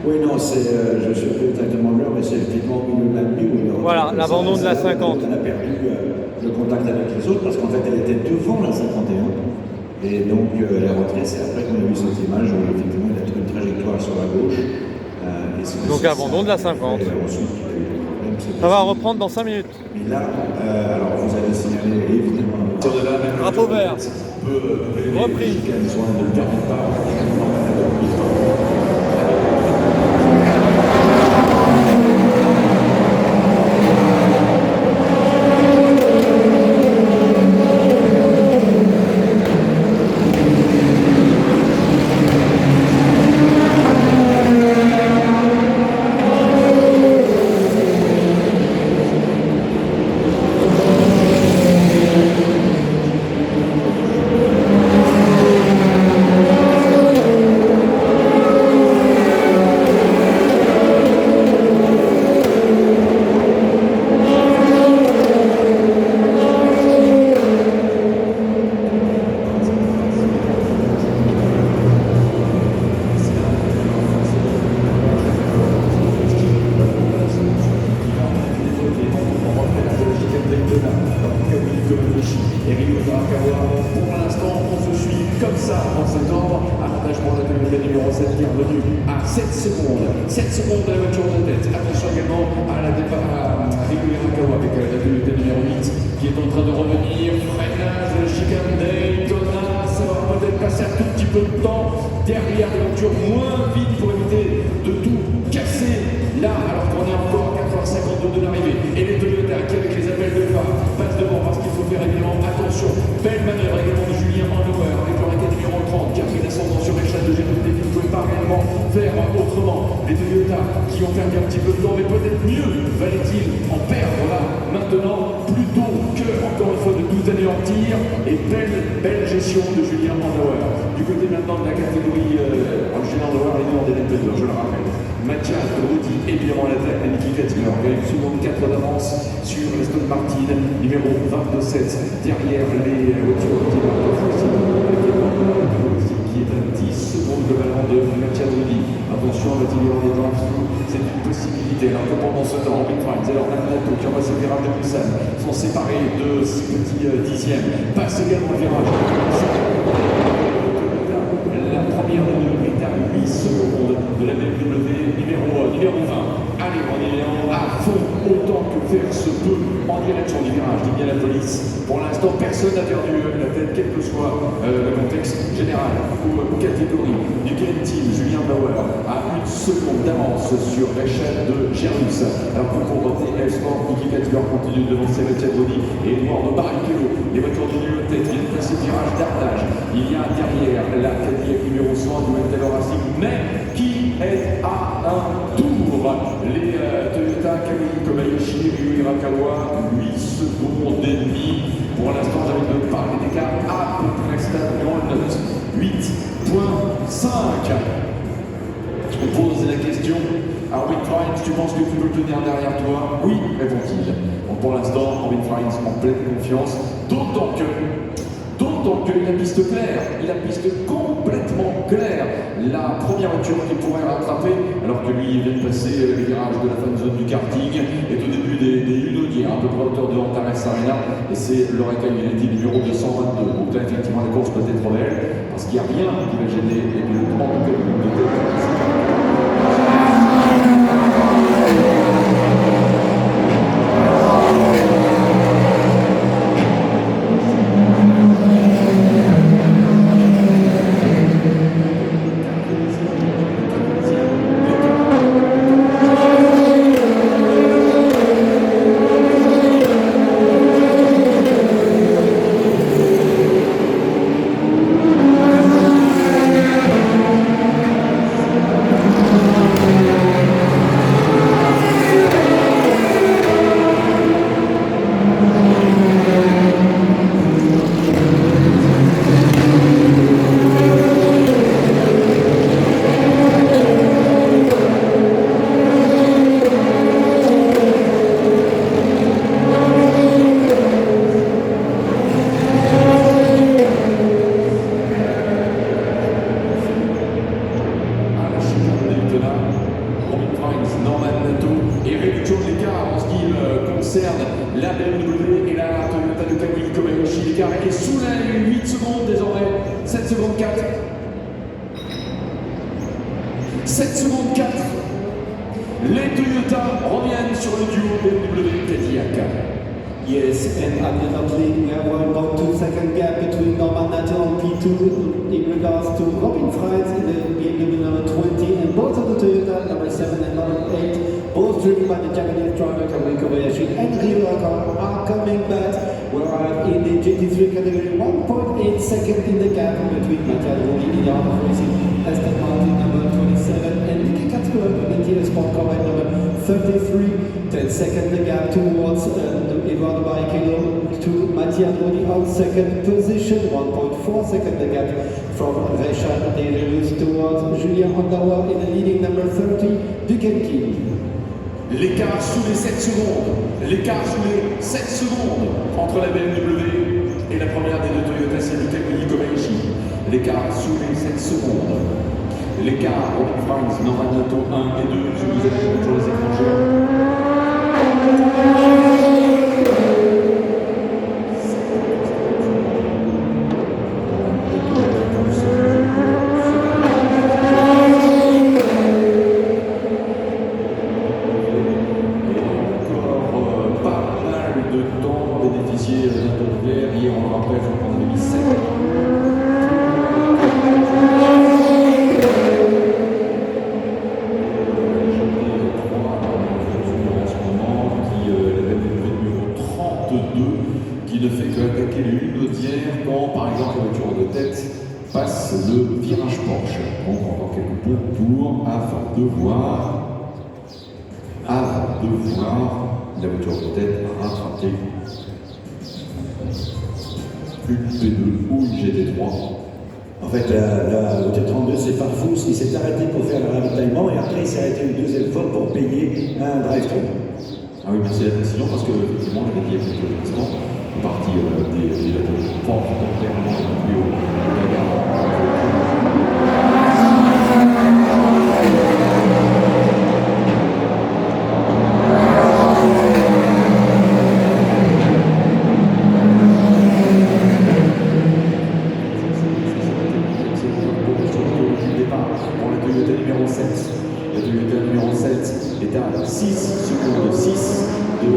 Oui, non, je suis plus exactement l'heure, mais c'est effectivement au milieu de la nuit où il voilà, l'abandon de la 50. Elle a perdu le contact avec les autres parce qu'en fait elle était devant la 51 et donc elle est rentrée. C'est après qu'on a vu cette image où effectivement il a trouvé une trajectoire sur la gauche. Donc abandon de la 50. Ça va reprendre dans 5 minutes. Mais là, alors vous avez signalé évidemment. Drapeau vert. Repris. Pour l'instant, on se suit comme ça en septembre. Avantage pour la communauté numéro 7 qui est revenu à 7 secondes. 7 secondes de la voiture de tête. Attention également à la départ à Rigoler Rakawa avec la communauté numéro 8 qui est en train de revenir. Freinage de la chicane Daytona. Ça va peut-être passer un tout petit peu de temps derrière les voitures moins vite pour éviter de tout casser là, alors qu'on est encore à 4h52 de l'arrivée. Et les Toyota qui, avec les appels de phare, passent devant parce qu'il faut faire évidemment attention. Belle manœuvre également de Julien Hanauer avec le raquet numéro 30 qui a pris l'ascendant sur l'échelle de Générosité qui ne pouvait pas réellement faire autrement. Les Toyota qui ont perdu un petit peu de temps, mais peut-être mieux valait-il en perdre là maintenant plutôt que, encore une fois, de tout anéantir. Et belle gestion de Julien Hanauer. Du côté maintenant de la catégorie Julien Hanauer est dans des LP2, je le rappelle. Mathias Rodi évidemment à l'attaque, Niki Katzler, une seconde 4 d'avance sur l'Aston Martin, numéro 22-7, derrière les voitures qui est à 10 secondes globalement de Mathias Rodi. Attention à l'atelier des temps, c'est une possibilité. Alors que pendant ce temps, Robin Franz, alors Nanato qui repasse le virage de Busan, sont séparés de 6 petits dixièmes, passe également le virage. La première est à 8 secondes de la BMW numéro 20. Allez, on est à fond autant que faire se peut en direction du virage, dit bien la police. Pour l'instant, personne n'a perdu la tête, quel que soit le contexte général ou catégorie. Du Game Team, Julien Bauer a 1 seconde d'avance sur l'échelle de Gerlus. Alors pour contenter Elsport, Niki Katzler continue devant Sébastien Boni et Eduardo Barrichello. Les voitures de numéro tête viennent passer le virage d'Ardage. Il y a derrière la Cadillac numéro 100 du Wendell Racing, mais qui est à un tour. Les Toyota Kamui Kobayashi et Ryu Hirakawa, 8 secondes et demie. Pour l'instant, j'avais de parler d'écart à peu près stable dans le note. 8.5. On pose la question à Robin Franz, tu penses que tu peux le tenir derrière toi? Oui, répond-il. Bon, pour l'instant, Robin Franz en pleine confiance, d'autant que donc il a piste claire, il a piste complètement claire. La première voiture qui pourrait rattraper, alors que lui il vient de passer les virages de la fan zone du karting, est au début des Lunodiers, à peu près à hauteur de Antares Arena, et c'est l'Oreca Unity numéro 222. Donc là effectivement la course peut être belle, parce qu'il n'y a rien qui va gêner les pilotes en tout cas le groupe de tête. La BMW et la Toyota de Kawhi Kobayashi. L'écart est sous la 8 secondes désormais. 7 secondes 4. 7 secondes 4. Les Toyota reviennent sur le duo BMW Cadillac. Yes, and unfortunately we have about 2 second gap between Norman Nato and P2 in regards to Robin Freitz in the BMW number 20 and both of the Toyota number 7 and number 8, both driven by the Japanese driver Kawhi Kobayashi and Ryuaka are coming back. Whereas in the GT3 category, 1.8 second in the gap between Mattia Droni in the Art of Racing, Aston Martin number 27 and Nicky Katsura in the Sport Corvette number 33. 10 seconds the gap towards Eduardo Barrichello to Mattia Droni on second position. 1.4 seconds the gap from Richard Deleuze towards Julien Hondawa in the leading number 30, Dukenki. L'écart sous les 7 secondes. L'écart sous les 7 secondes entre la BMW et la première des deux Toyota, c'est le Kawhi Kobayashi. L'écart sous les 7 secondes. L'écart Robin Freitz, Norman Nato 1 et 2, je vous ai pour les étrangers. Qui ne fait qu'attaquer les Lunodières quand, par exemple, la voiture de tête passe le virage Porsche. Donc, encore quelques pourtours avant de voir la voiture de tête rattraper une P2 ou une GT3. En fait, la voiture 32 c'est Farfous qui s'est arrêté pour faire le ravitaillement et après il s'est arrêté une deuxième fois pour payer un drive-thru. Ah oui, merci à la précision parce que effectivement, on avait dit il y a quelques instants, une partie des forces clairement plus au pour la Toyota numéro 7. La Toyota numéro 7 est à 6 secondes 6 de...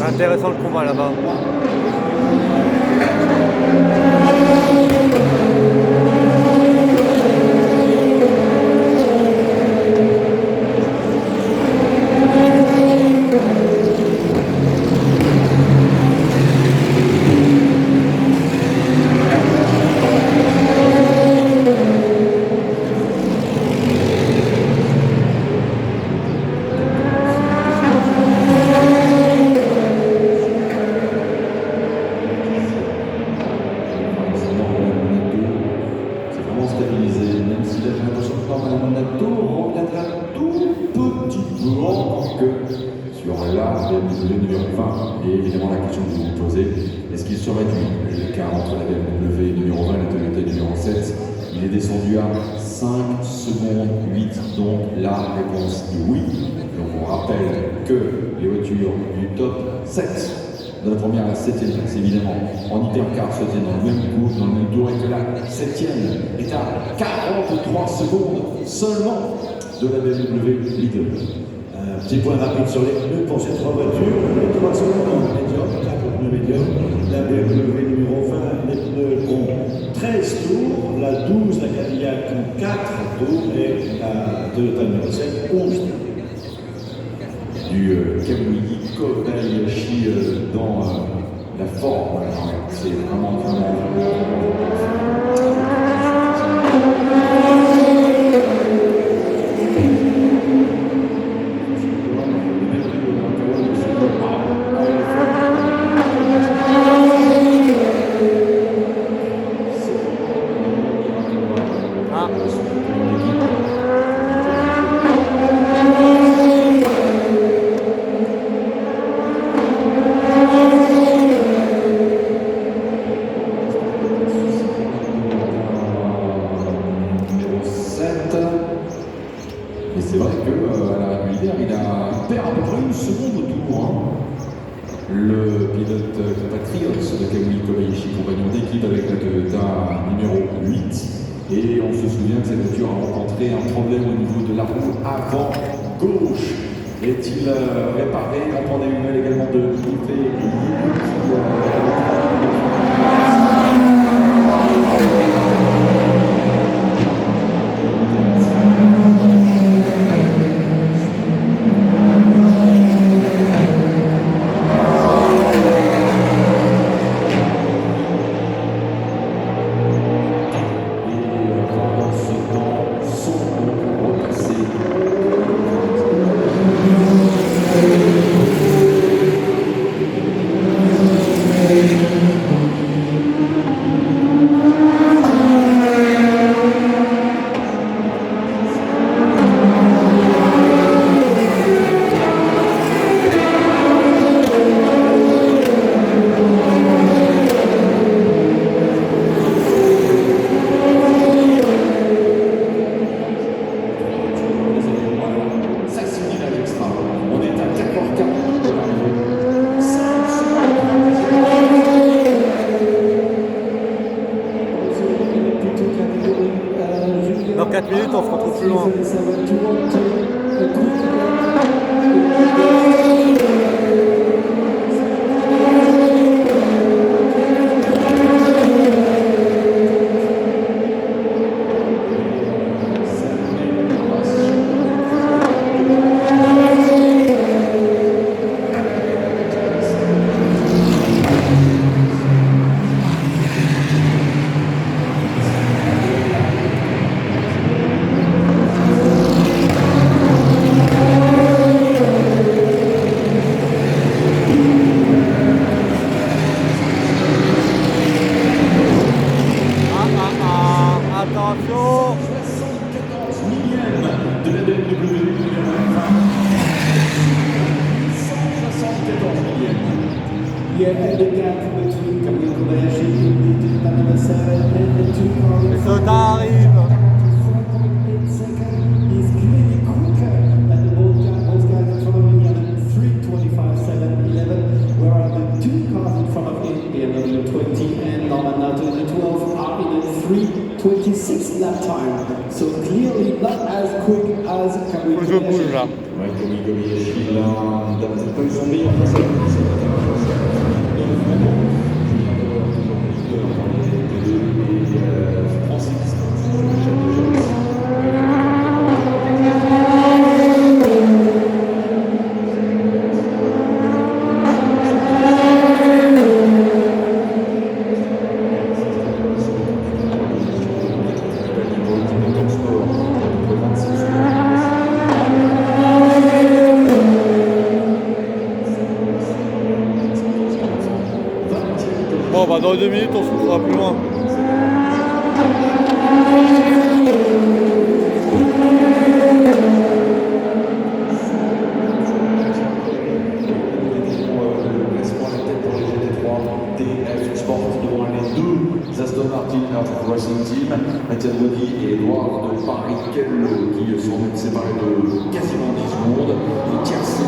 Intéressant le combat là-bas. évidemment la question que vous vous posez, est-ce qu'il se réduit l'écart entre la BMW numéro 20 et la Toyota numéro 7? Il est descendu à 5 secondes 8, donc la réponse est oui. Donc on rappelle que les voitures du top 7 de la première à la 7e place, évidemment, en hypercar se tiennent dans le même groupe, dans le même tour, et que la 7e est à 43 secondes seulement de la BMW leader. Petit point rapide sur les pneus pour ces trois voitures. Les trois secondes en médium, quatre pneus médiums. La BMW numéro 20, les pneus ont 13 tours. La 12, la Cadillac, ont 4 tours. Et la Toyota numéro 7, 11 tours. Du Kawasaki Kobayashi dans la forme. C'est vraiment Et c'est vrai qu'à la régulière, il a perdu à peu près une seconde au tour. Le pilote compatriote de Kawasaki Kobayashi, compagnon d'équipe avec la Toyota numéro 8. Et on se souvient que cette voiture a rencontré un problème au niveau de la roue avant gauche. Est-il réparé? On prend des nouvelles également de Yves Dans 4 minutes, on se retrouve plus loin. Je bouge là. Bon bah dans 2 minutes on se retrouvera plus loin. Martin Racing Team, Mathias Body et Edouard de Barrichello qui sont séparés de quasiment 10 secondes. Et Tiercy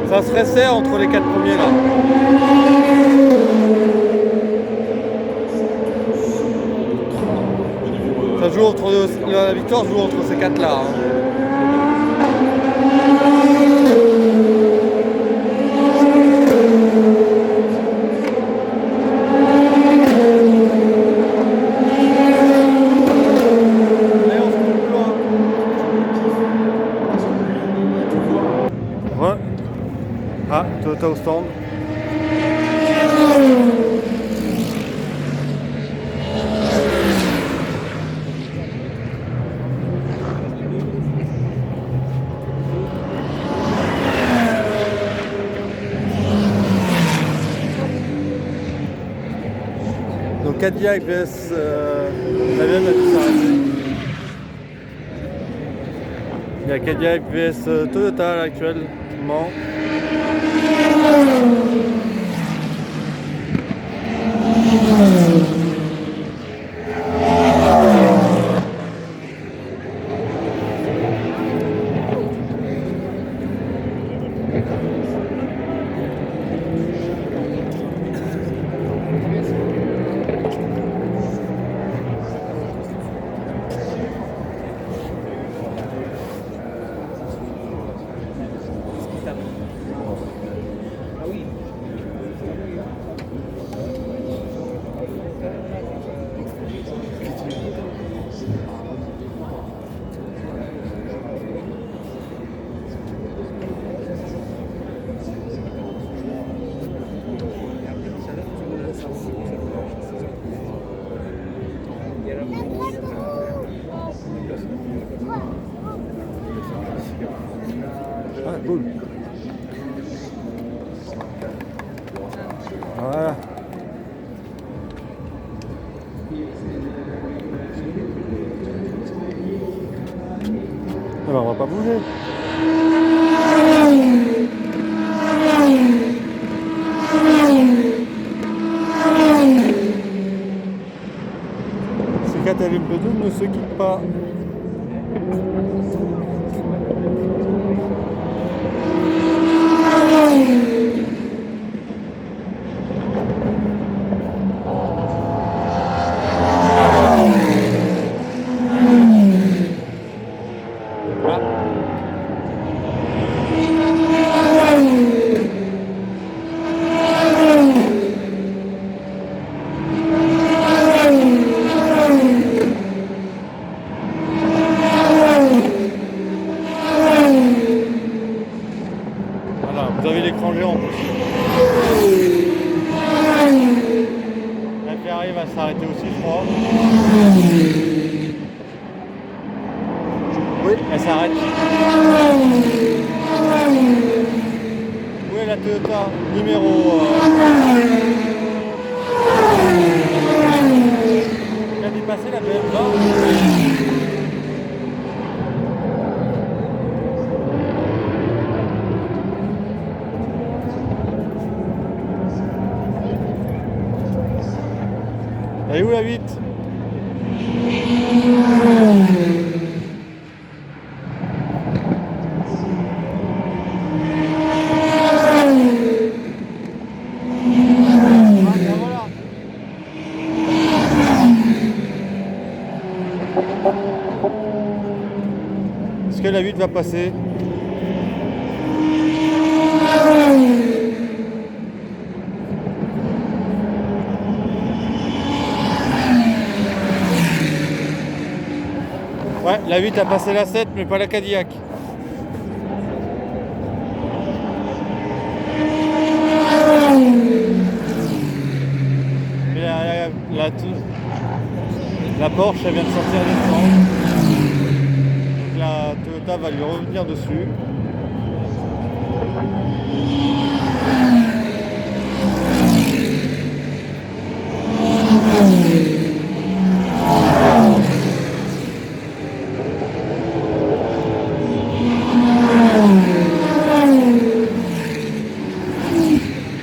ça se resserre entre les 4 premiers là. Ça joue entre la victoire joue entre ces 4 là. Ah, Toyota au stand. Donc Cadillac vs la même s'arrêter. Il y a Cadillac vs Toyota à l'actuellement. Ah, cool. Voilà. Alors on va pas bouger. Ces Catalumes P2 ne se quittent pas. Vous avez l'écran géant aussi. La Ferrari va s'arrêter aussi, je crois. Oui, elle s'arrête. Où est la Toyota numéro elle a dépassé la BMW. Elle est où la 8 ? que la 8 va passer. Ouais, la 8 a passé la 7, mais pas la Cadillac. Mais la Porsche, elle vient de sortir des stands. Donc la Toyota va lui revenir dessus.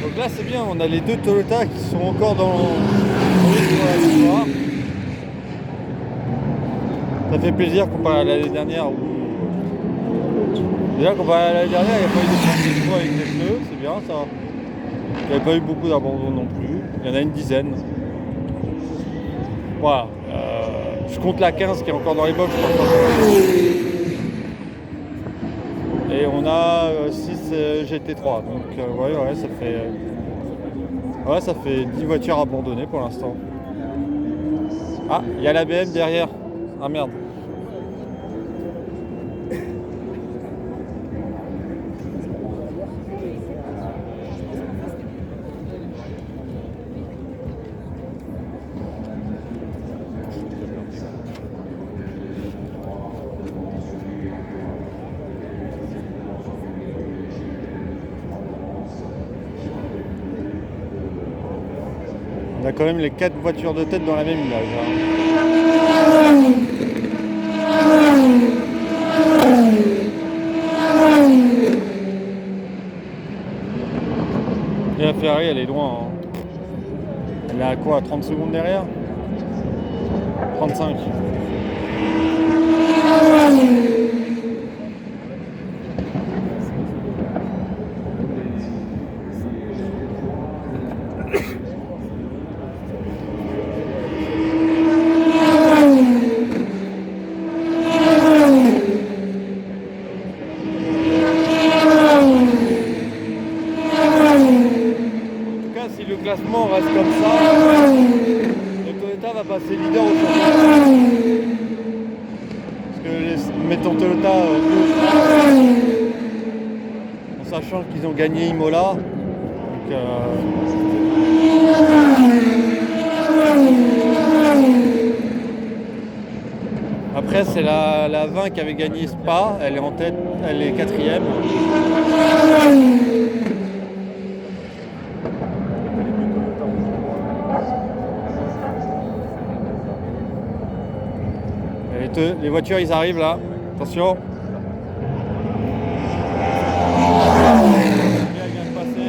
Donc là c'est bien, on a les deux Toyota qui sont encore dans la victoire. Ça fait plaisir comparé à l'année dernière où... Déjà comparé à l'année dernière, il n'y a pas eu de problème avec les pneus, c'est bien ça. Il n'y avait pas eu beaucoup d'abandon non plus. Il y en a une dizaine. Voilà. Je compte la 15 qui est encore dans les box. Et on a 6 GT3. Donc ouais, ça fait 10 voitures abandonnées pour l'instant. Ah, il y a la BM derrière. Ah merde. On a quand même les 4 voitures de tête dans la même image. Et la Ferrari, elle est loin. Hein. Elle est à quoi, 30 secondes derrière? 35. classement reste comme ça, le Toyota va passer leader au championnat. Parce que mettons Toyota en sachant qu'ils ont gagné Imola. Donc, après c'est la 20 qui avait gagné Spa, elle est en tête, elle est 4e. Les voitures ils arrivent là, attention. Elle vient de passer.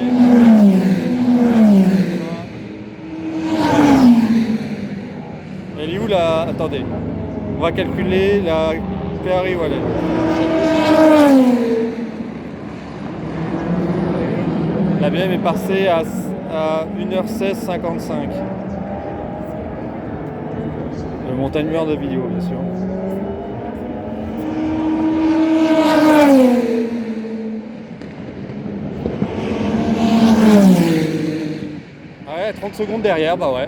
Elle est où là? Attendez. On va calculer la Ferrari où elle est. La BM est passée à 1h16,55. Le montagne mur de vidéo bien sûr. Ah ouais, 30 secondes derrière, bah ouais.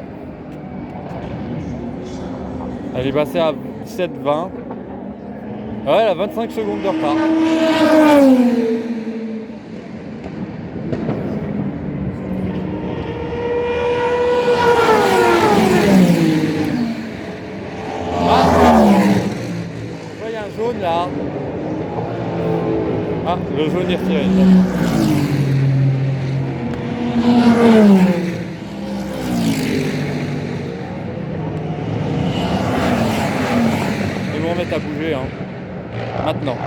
Elle est passée à 17,20. Ouais, elle a 25 secondes de retard. Il y a un jaune là. Ah, le jaune est retiré. Ils vont remettre à bouger hein. Maintenant.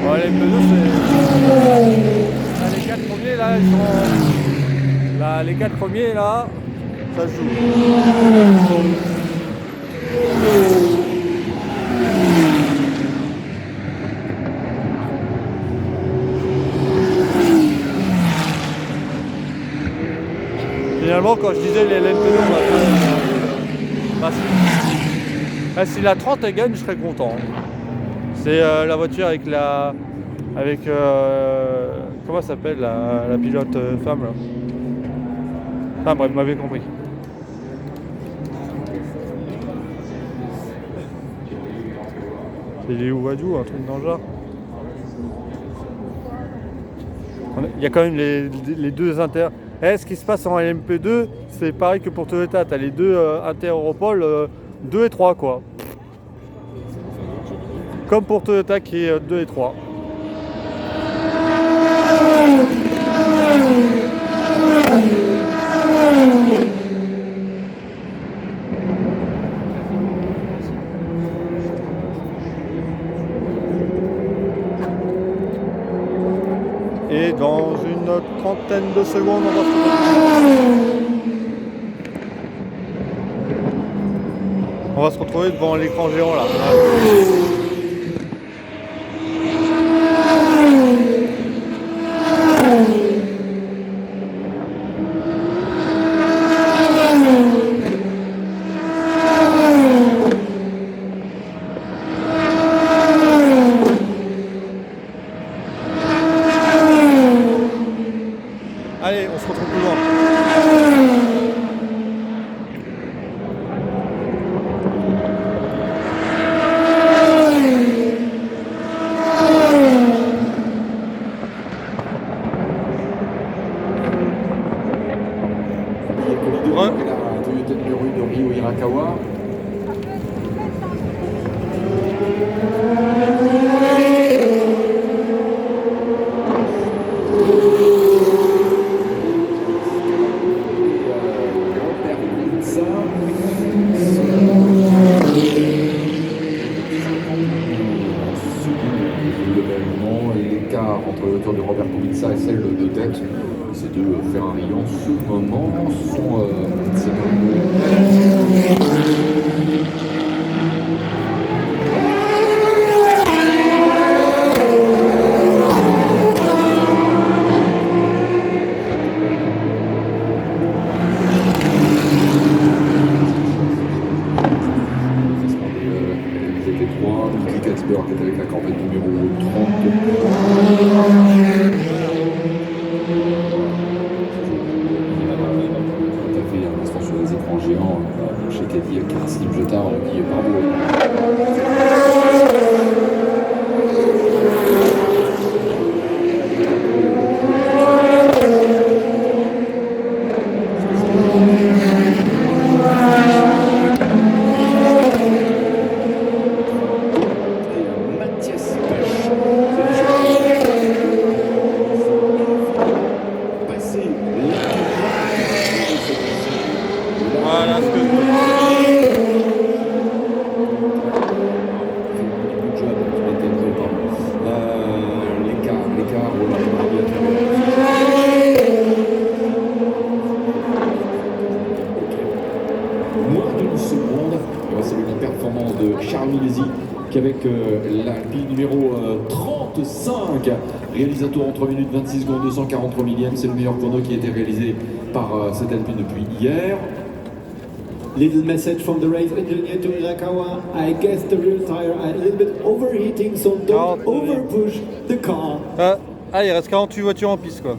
Bon, les pneus c'est. Les 4 premiers là, ils sont. Là, les 4 premiers là, ça se joue. Finalement, quand je disais les laines pneus, Ah, si la 30 elle gagne, je serais content. C'est la voiture avec la... Avec... comment ça s'appelle la pilote femme là. Enfin bref, vous m'avez compris. C'est les Ouadou, un truc dans le genre. Il y a quand même les deux inter... ce qui se passe en LMP2, c'est pareil que pour Toyota. Tu as les deux inter-Europol 2 et 3 quoi. Comme pour Toyota qui est 2 et 3. Et dans une trentaine de secondes, on va se retrouver devant l'écran géant là. Allez, on se retrouve plus loin. La Toyota numéro 1 de Ryo Hirakawa. L'écart entre la voiture de Robert Kubica et celle de tête, ces deux Ferrari en ce moment sont qui est avec la Corvette numéro 30. Tout à fait, un instant sur les écrans géants chez Cadillac, Steve Jotard, on dit bravo. Voilà ce que l'écart, moins d'une seconde. On va saluer la performance de Charles Milesi qui avec l'Alpine numéro 35 réalise un tour en 3 minutes 26 secondes 243 millièmes. C'est le meilleur chrono qui a été réalisé par cette Alpine depuis hier. Little message from the race engineer to Hirakawa. I guess the rear tire are a little bit overheating, so don't overpush the car. Il reste 48 voitures en piste quoi.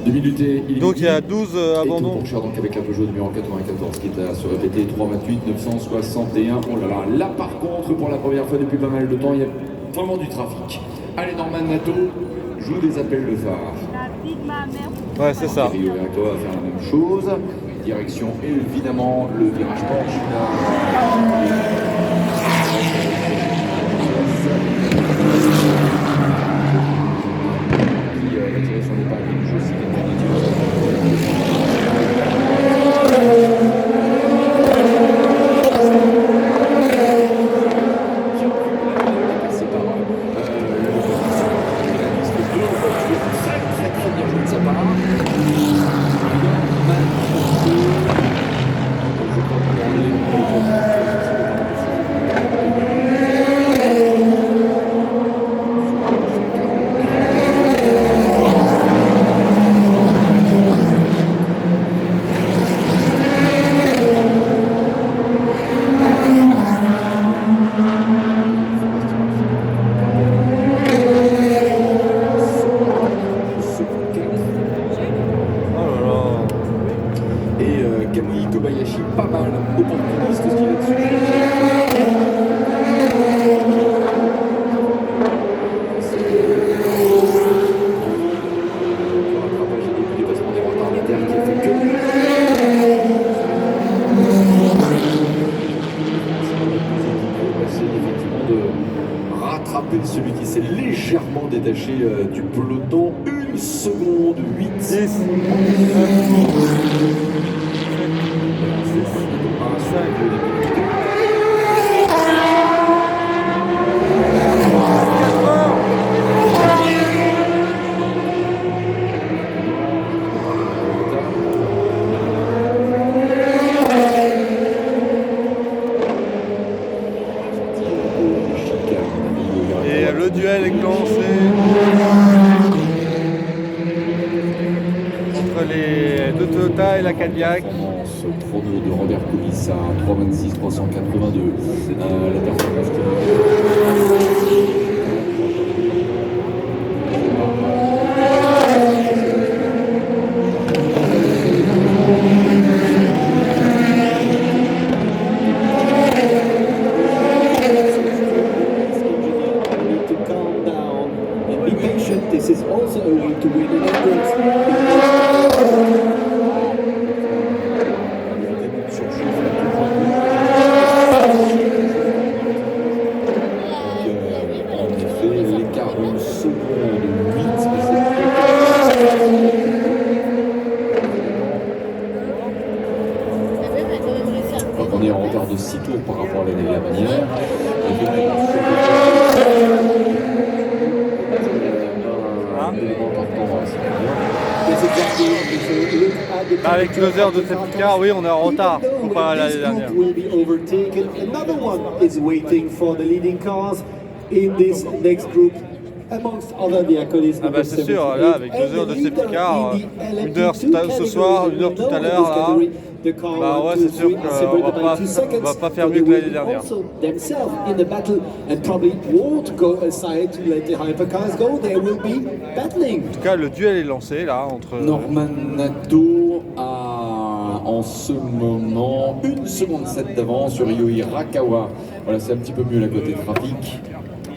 2 minutes et donc il y a 12 abandons. Et donc avec un Peugeot numéro 94 qui est à se répéter 328 961. Oh là là, là par contre pour la première fois depuis pas mal de temps il y a vraiment du trafic. Allez Norman Nato joue des appels de phare. Ouais c'est ça. Rio Hirakawa va faire la même chose. Direction évidemment le virage Porsche. Qui va tirer son épingle du jeu si rattraper celui qui s'est légèrement détaché du peloton. 1 seconde 8. 10, 9, et le duel est lancé entre les deux Toyota et la Cadillac. Ce chrono de Robert Kubica à 3,26, 382. La performance This is also a way to win an endurance. en effet, l'écart de 1 seconde 8. Donc on est en retard de 6 tours par rapport à l'année dernière. Avec closer de safety car, oui, on est en retard comparé à l'année dernière. Another one is waiting for the leading cars in this next group. Amongst other vehicles. Ah bah c'est sûr, là avec 2 heures de safety car, 1 heure ce soir, 1 heure tout à l'heure, là, bah ouais c'est sûr qu'on va pas faire mieux que l'année dernière. En tout cas le duel est lancé là entre... Norman Nato a en ce moment 1 seconde 7 d'avance sur Ryo Hirakawa. Voilà, c'est un petit peu mieux la côté trafic.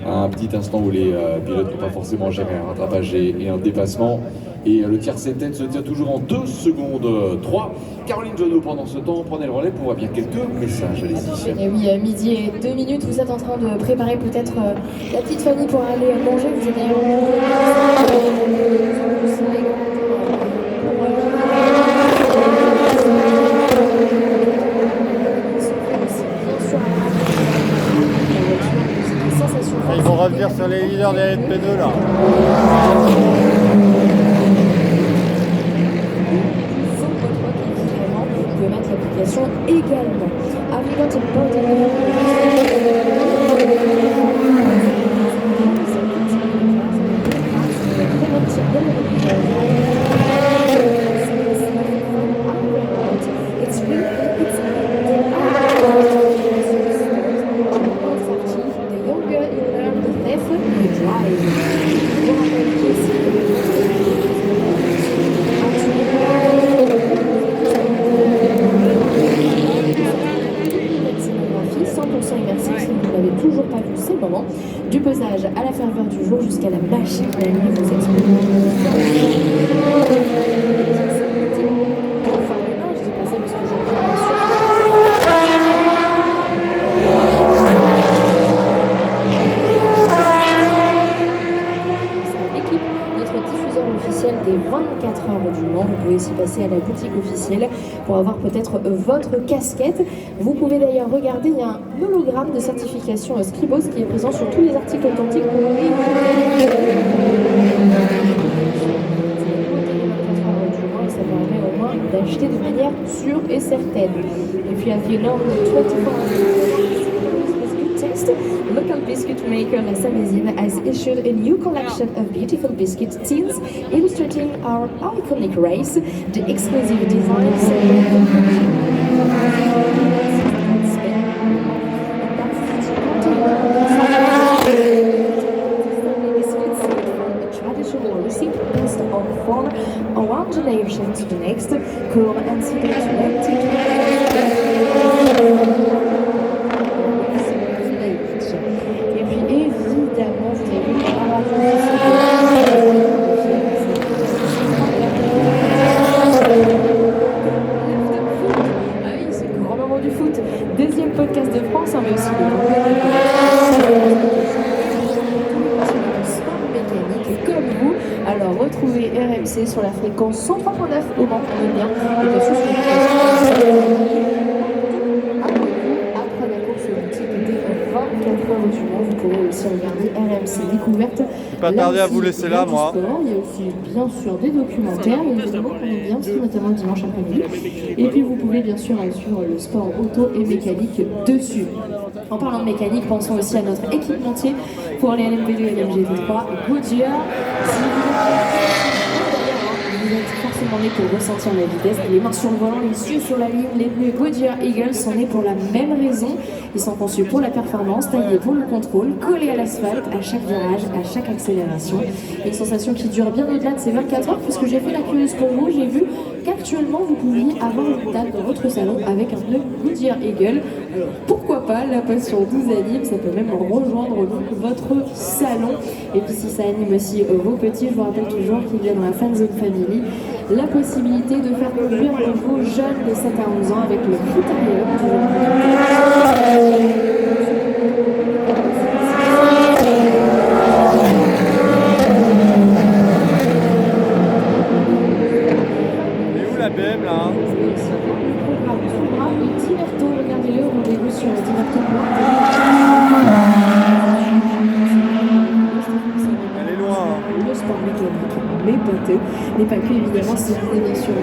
Un petit instant où les pilotes n'ont pas forcément géré un rattrapage et un dépassement. Et le tiercé tête se tient toujours en 2 secondes 3. Caroline Jodot, pendant ce temps, prenez le relais pour voir bien quelques messages. Allez-y. Et oui, à midi et 2 minutes, vous êtes en train de préparer peut-être la petite famille pour aller manger. Vous êtes d'ailleurs Ils vont revenir sur les leaders des LP2 là. Vous pouvez mettre l'application également. Have you got a body? Du pesage à la ferveur du jour jusqu'à la machine de la nuit vous des 24 heures du Mans. Vous pouvez aussi passer à la boutique officielle pour avoir peut-être votre casquette. Vous pouvez d'ailleurs regarder, il y a un hologramme de certification Scribos qui est présent sur tous les articles authentiques pour les 24 heures du Mans et ça permet au moins d'acheter de manière sûre et certaine. Et puis à Violon, le 24 Test, local biscuit maker La Salésienne has issued a new collection of beautiful biscuit tins illustrating our iconic race, the exclusive designs. Traditional recipe based on 4 one generation to the next, come and see the 2020. Et puis évidemment, vous avez vu ah oui, c'est le grand moment du foot. Deuxième podcast de France, hein, mais aussi le RMC sur la fréquence 103.9 au Mans, on est bien. Et bien sûr, sur l'application. Après la course olympique des 24 heures du Mans, vous pourrez aussi regarder RMC Découverte. Pas tarder à vous laisser là, moi. Il y a aussi bien sûr des documentaires, il y a des vidéos qu'on aime bien aussi, notamment le dimanche après-midi. Et puis vous pouvez bien sûr suivre le sport auto et mécanique dessus. En parlant de mécanique, pensons aussi à notre équipementier pour les LMP2 et LMGT3 Goodyear. Vous êtes forcément nés pour ressentir la vitesse, les mains sur le volant, les yeux sur la ligne. Les pneus Goodyear Eagle sont nés pour la même raison. Ils sont conçus pour la performance, taillés pour le contrôle, collés à l'asphalte, à chaque virage, à chaque accélération. Une sensation qui dure bien au-delà de ces 24 heures, puisque j'ai fait la curieuse pour vous. J'ai vu qu'actuellement vous pouviez avoir une table dans votre salon avec un pneu Goodyear Eagle. Alors pourquoi pas, la passion vous anime, ça peut même rejoindre votre salon. Et puis si ça anime aussi vos petits, je vous rappelle toujours qu'il y a dans la Fanzone Family la possibilité de faire conduire vos jeunes de 7 à 11 ans avec le critérium Et où la BM là? Timerto, regardez-le, rendez-vous sur Timerto. Elle est loin. Le sport mécanique, mais pas que. Mais pas que, évidemment, c'est bien sûr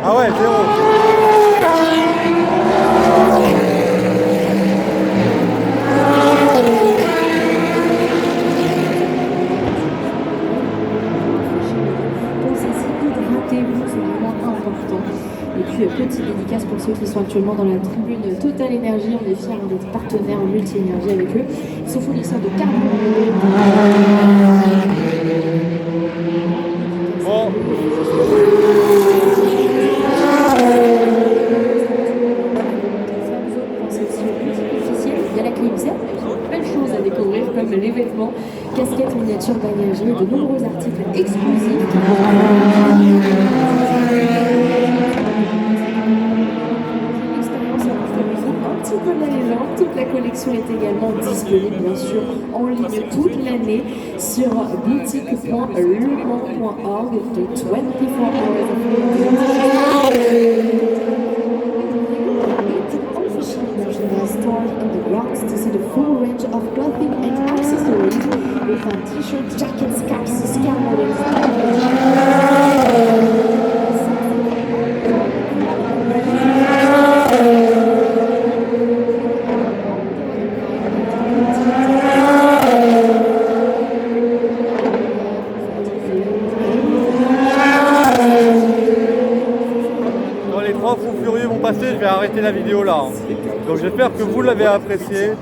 Ah ouais, 0. c'est vraiment important. Et puis petite dédicace pour ceux qui sont actuellement dans la tribune Total Énergie. On est fiers d'être partenaires multi-énergie avec eux. Ils sont fournisseurs de carburant. Bon. Il y a la CLIMSER, belle chose à découvrir comme les vêtements, casquettes miniatures d'engagés, de nombreux articles exclusifs. Un petit peu de la légende, toute la collection est également disponible bien sûr en ligne toute l'année sur boutique.lemans.org de 24 hours in the grounds to see the full range of clothing and accessories with t-shirts, jackets, caps, scale models. Quand les trois fous furieux vont passer, je vais arrêter la vidéo là. Donc j'espère que vous l'avez apprécié.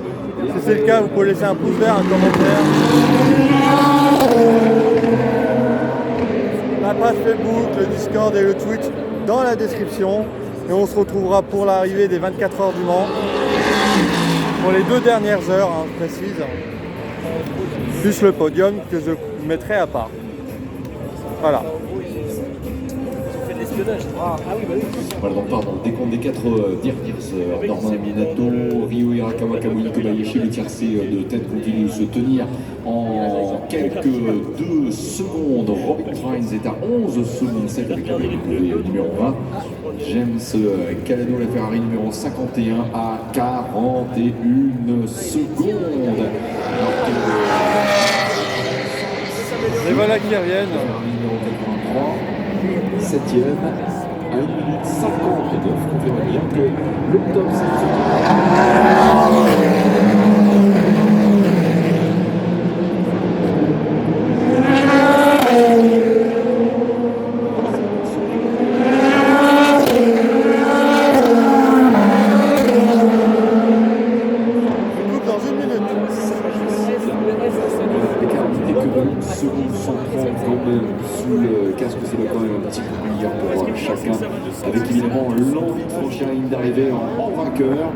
Si c'est le cas, vous pouvez laisser un pouce vert, un commentaire. La page Facebook, le Discord et le Twitch dans la description. Et on se retrouvera pour l'arrivée des 24 heures du Mans. Pour les 2 dernières heures, hein, je précise. Plus le podium que je mettrai à part. Voilà. Voilà, donc pardon, décompte des 4 dernières heures. Norman Minato, Ryo Hirakawa, Kamui Kobayashi, le tiercé de tête continue de se tenir en quelques 2 secondes. Robin Frijns est à 11 secondes 7 avec la BMW numéro 20. James Calado, la Ferrari numéro 51 à 41 secondes. Et voilà qui reviennent. Ferrari numéro 83. 7e à 1 minute 59, confirme bien que le top 7. Dans 1 minute. L'écart n'était que de secondes 100. vraiment l'envie de franchir la ligne d'arrivée en vainqueur.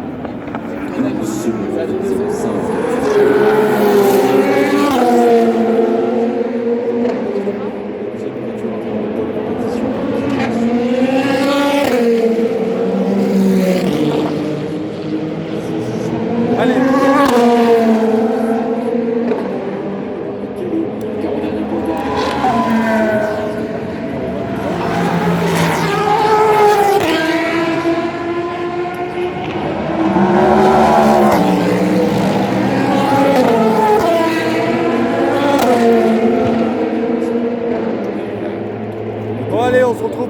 Bon allez, on se retrouve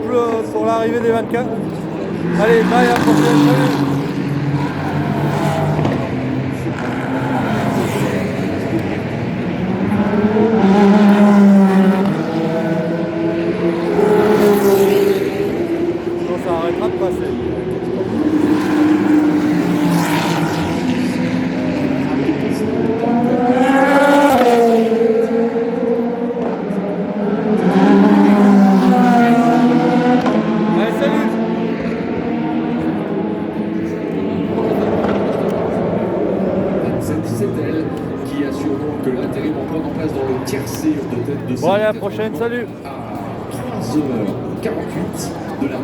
pour l'arrivée des 24. Allez, bye, à la prochaine, salut. Ça arrêtera de passer. Allez, salut. C'est elle qui assure donc l'intérim en prenant place dans le tiercé de tête de Bon allez, à la prochaine, salut. à 15h48.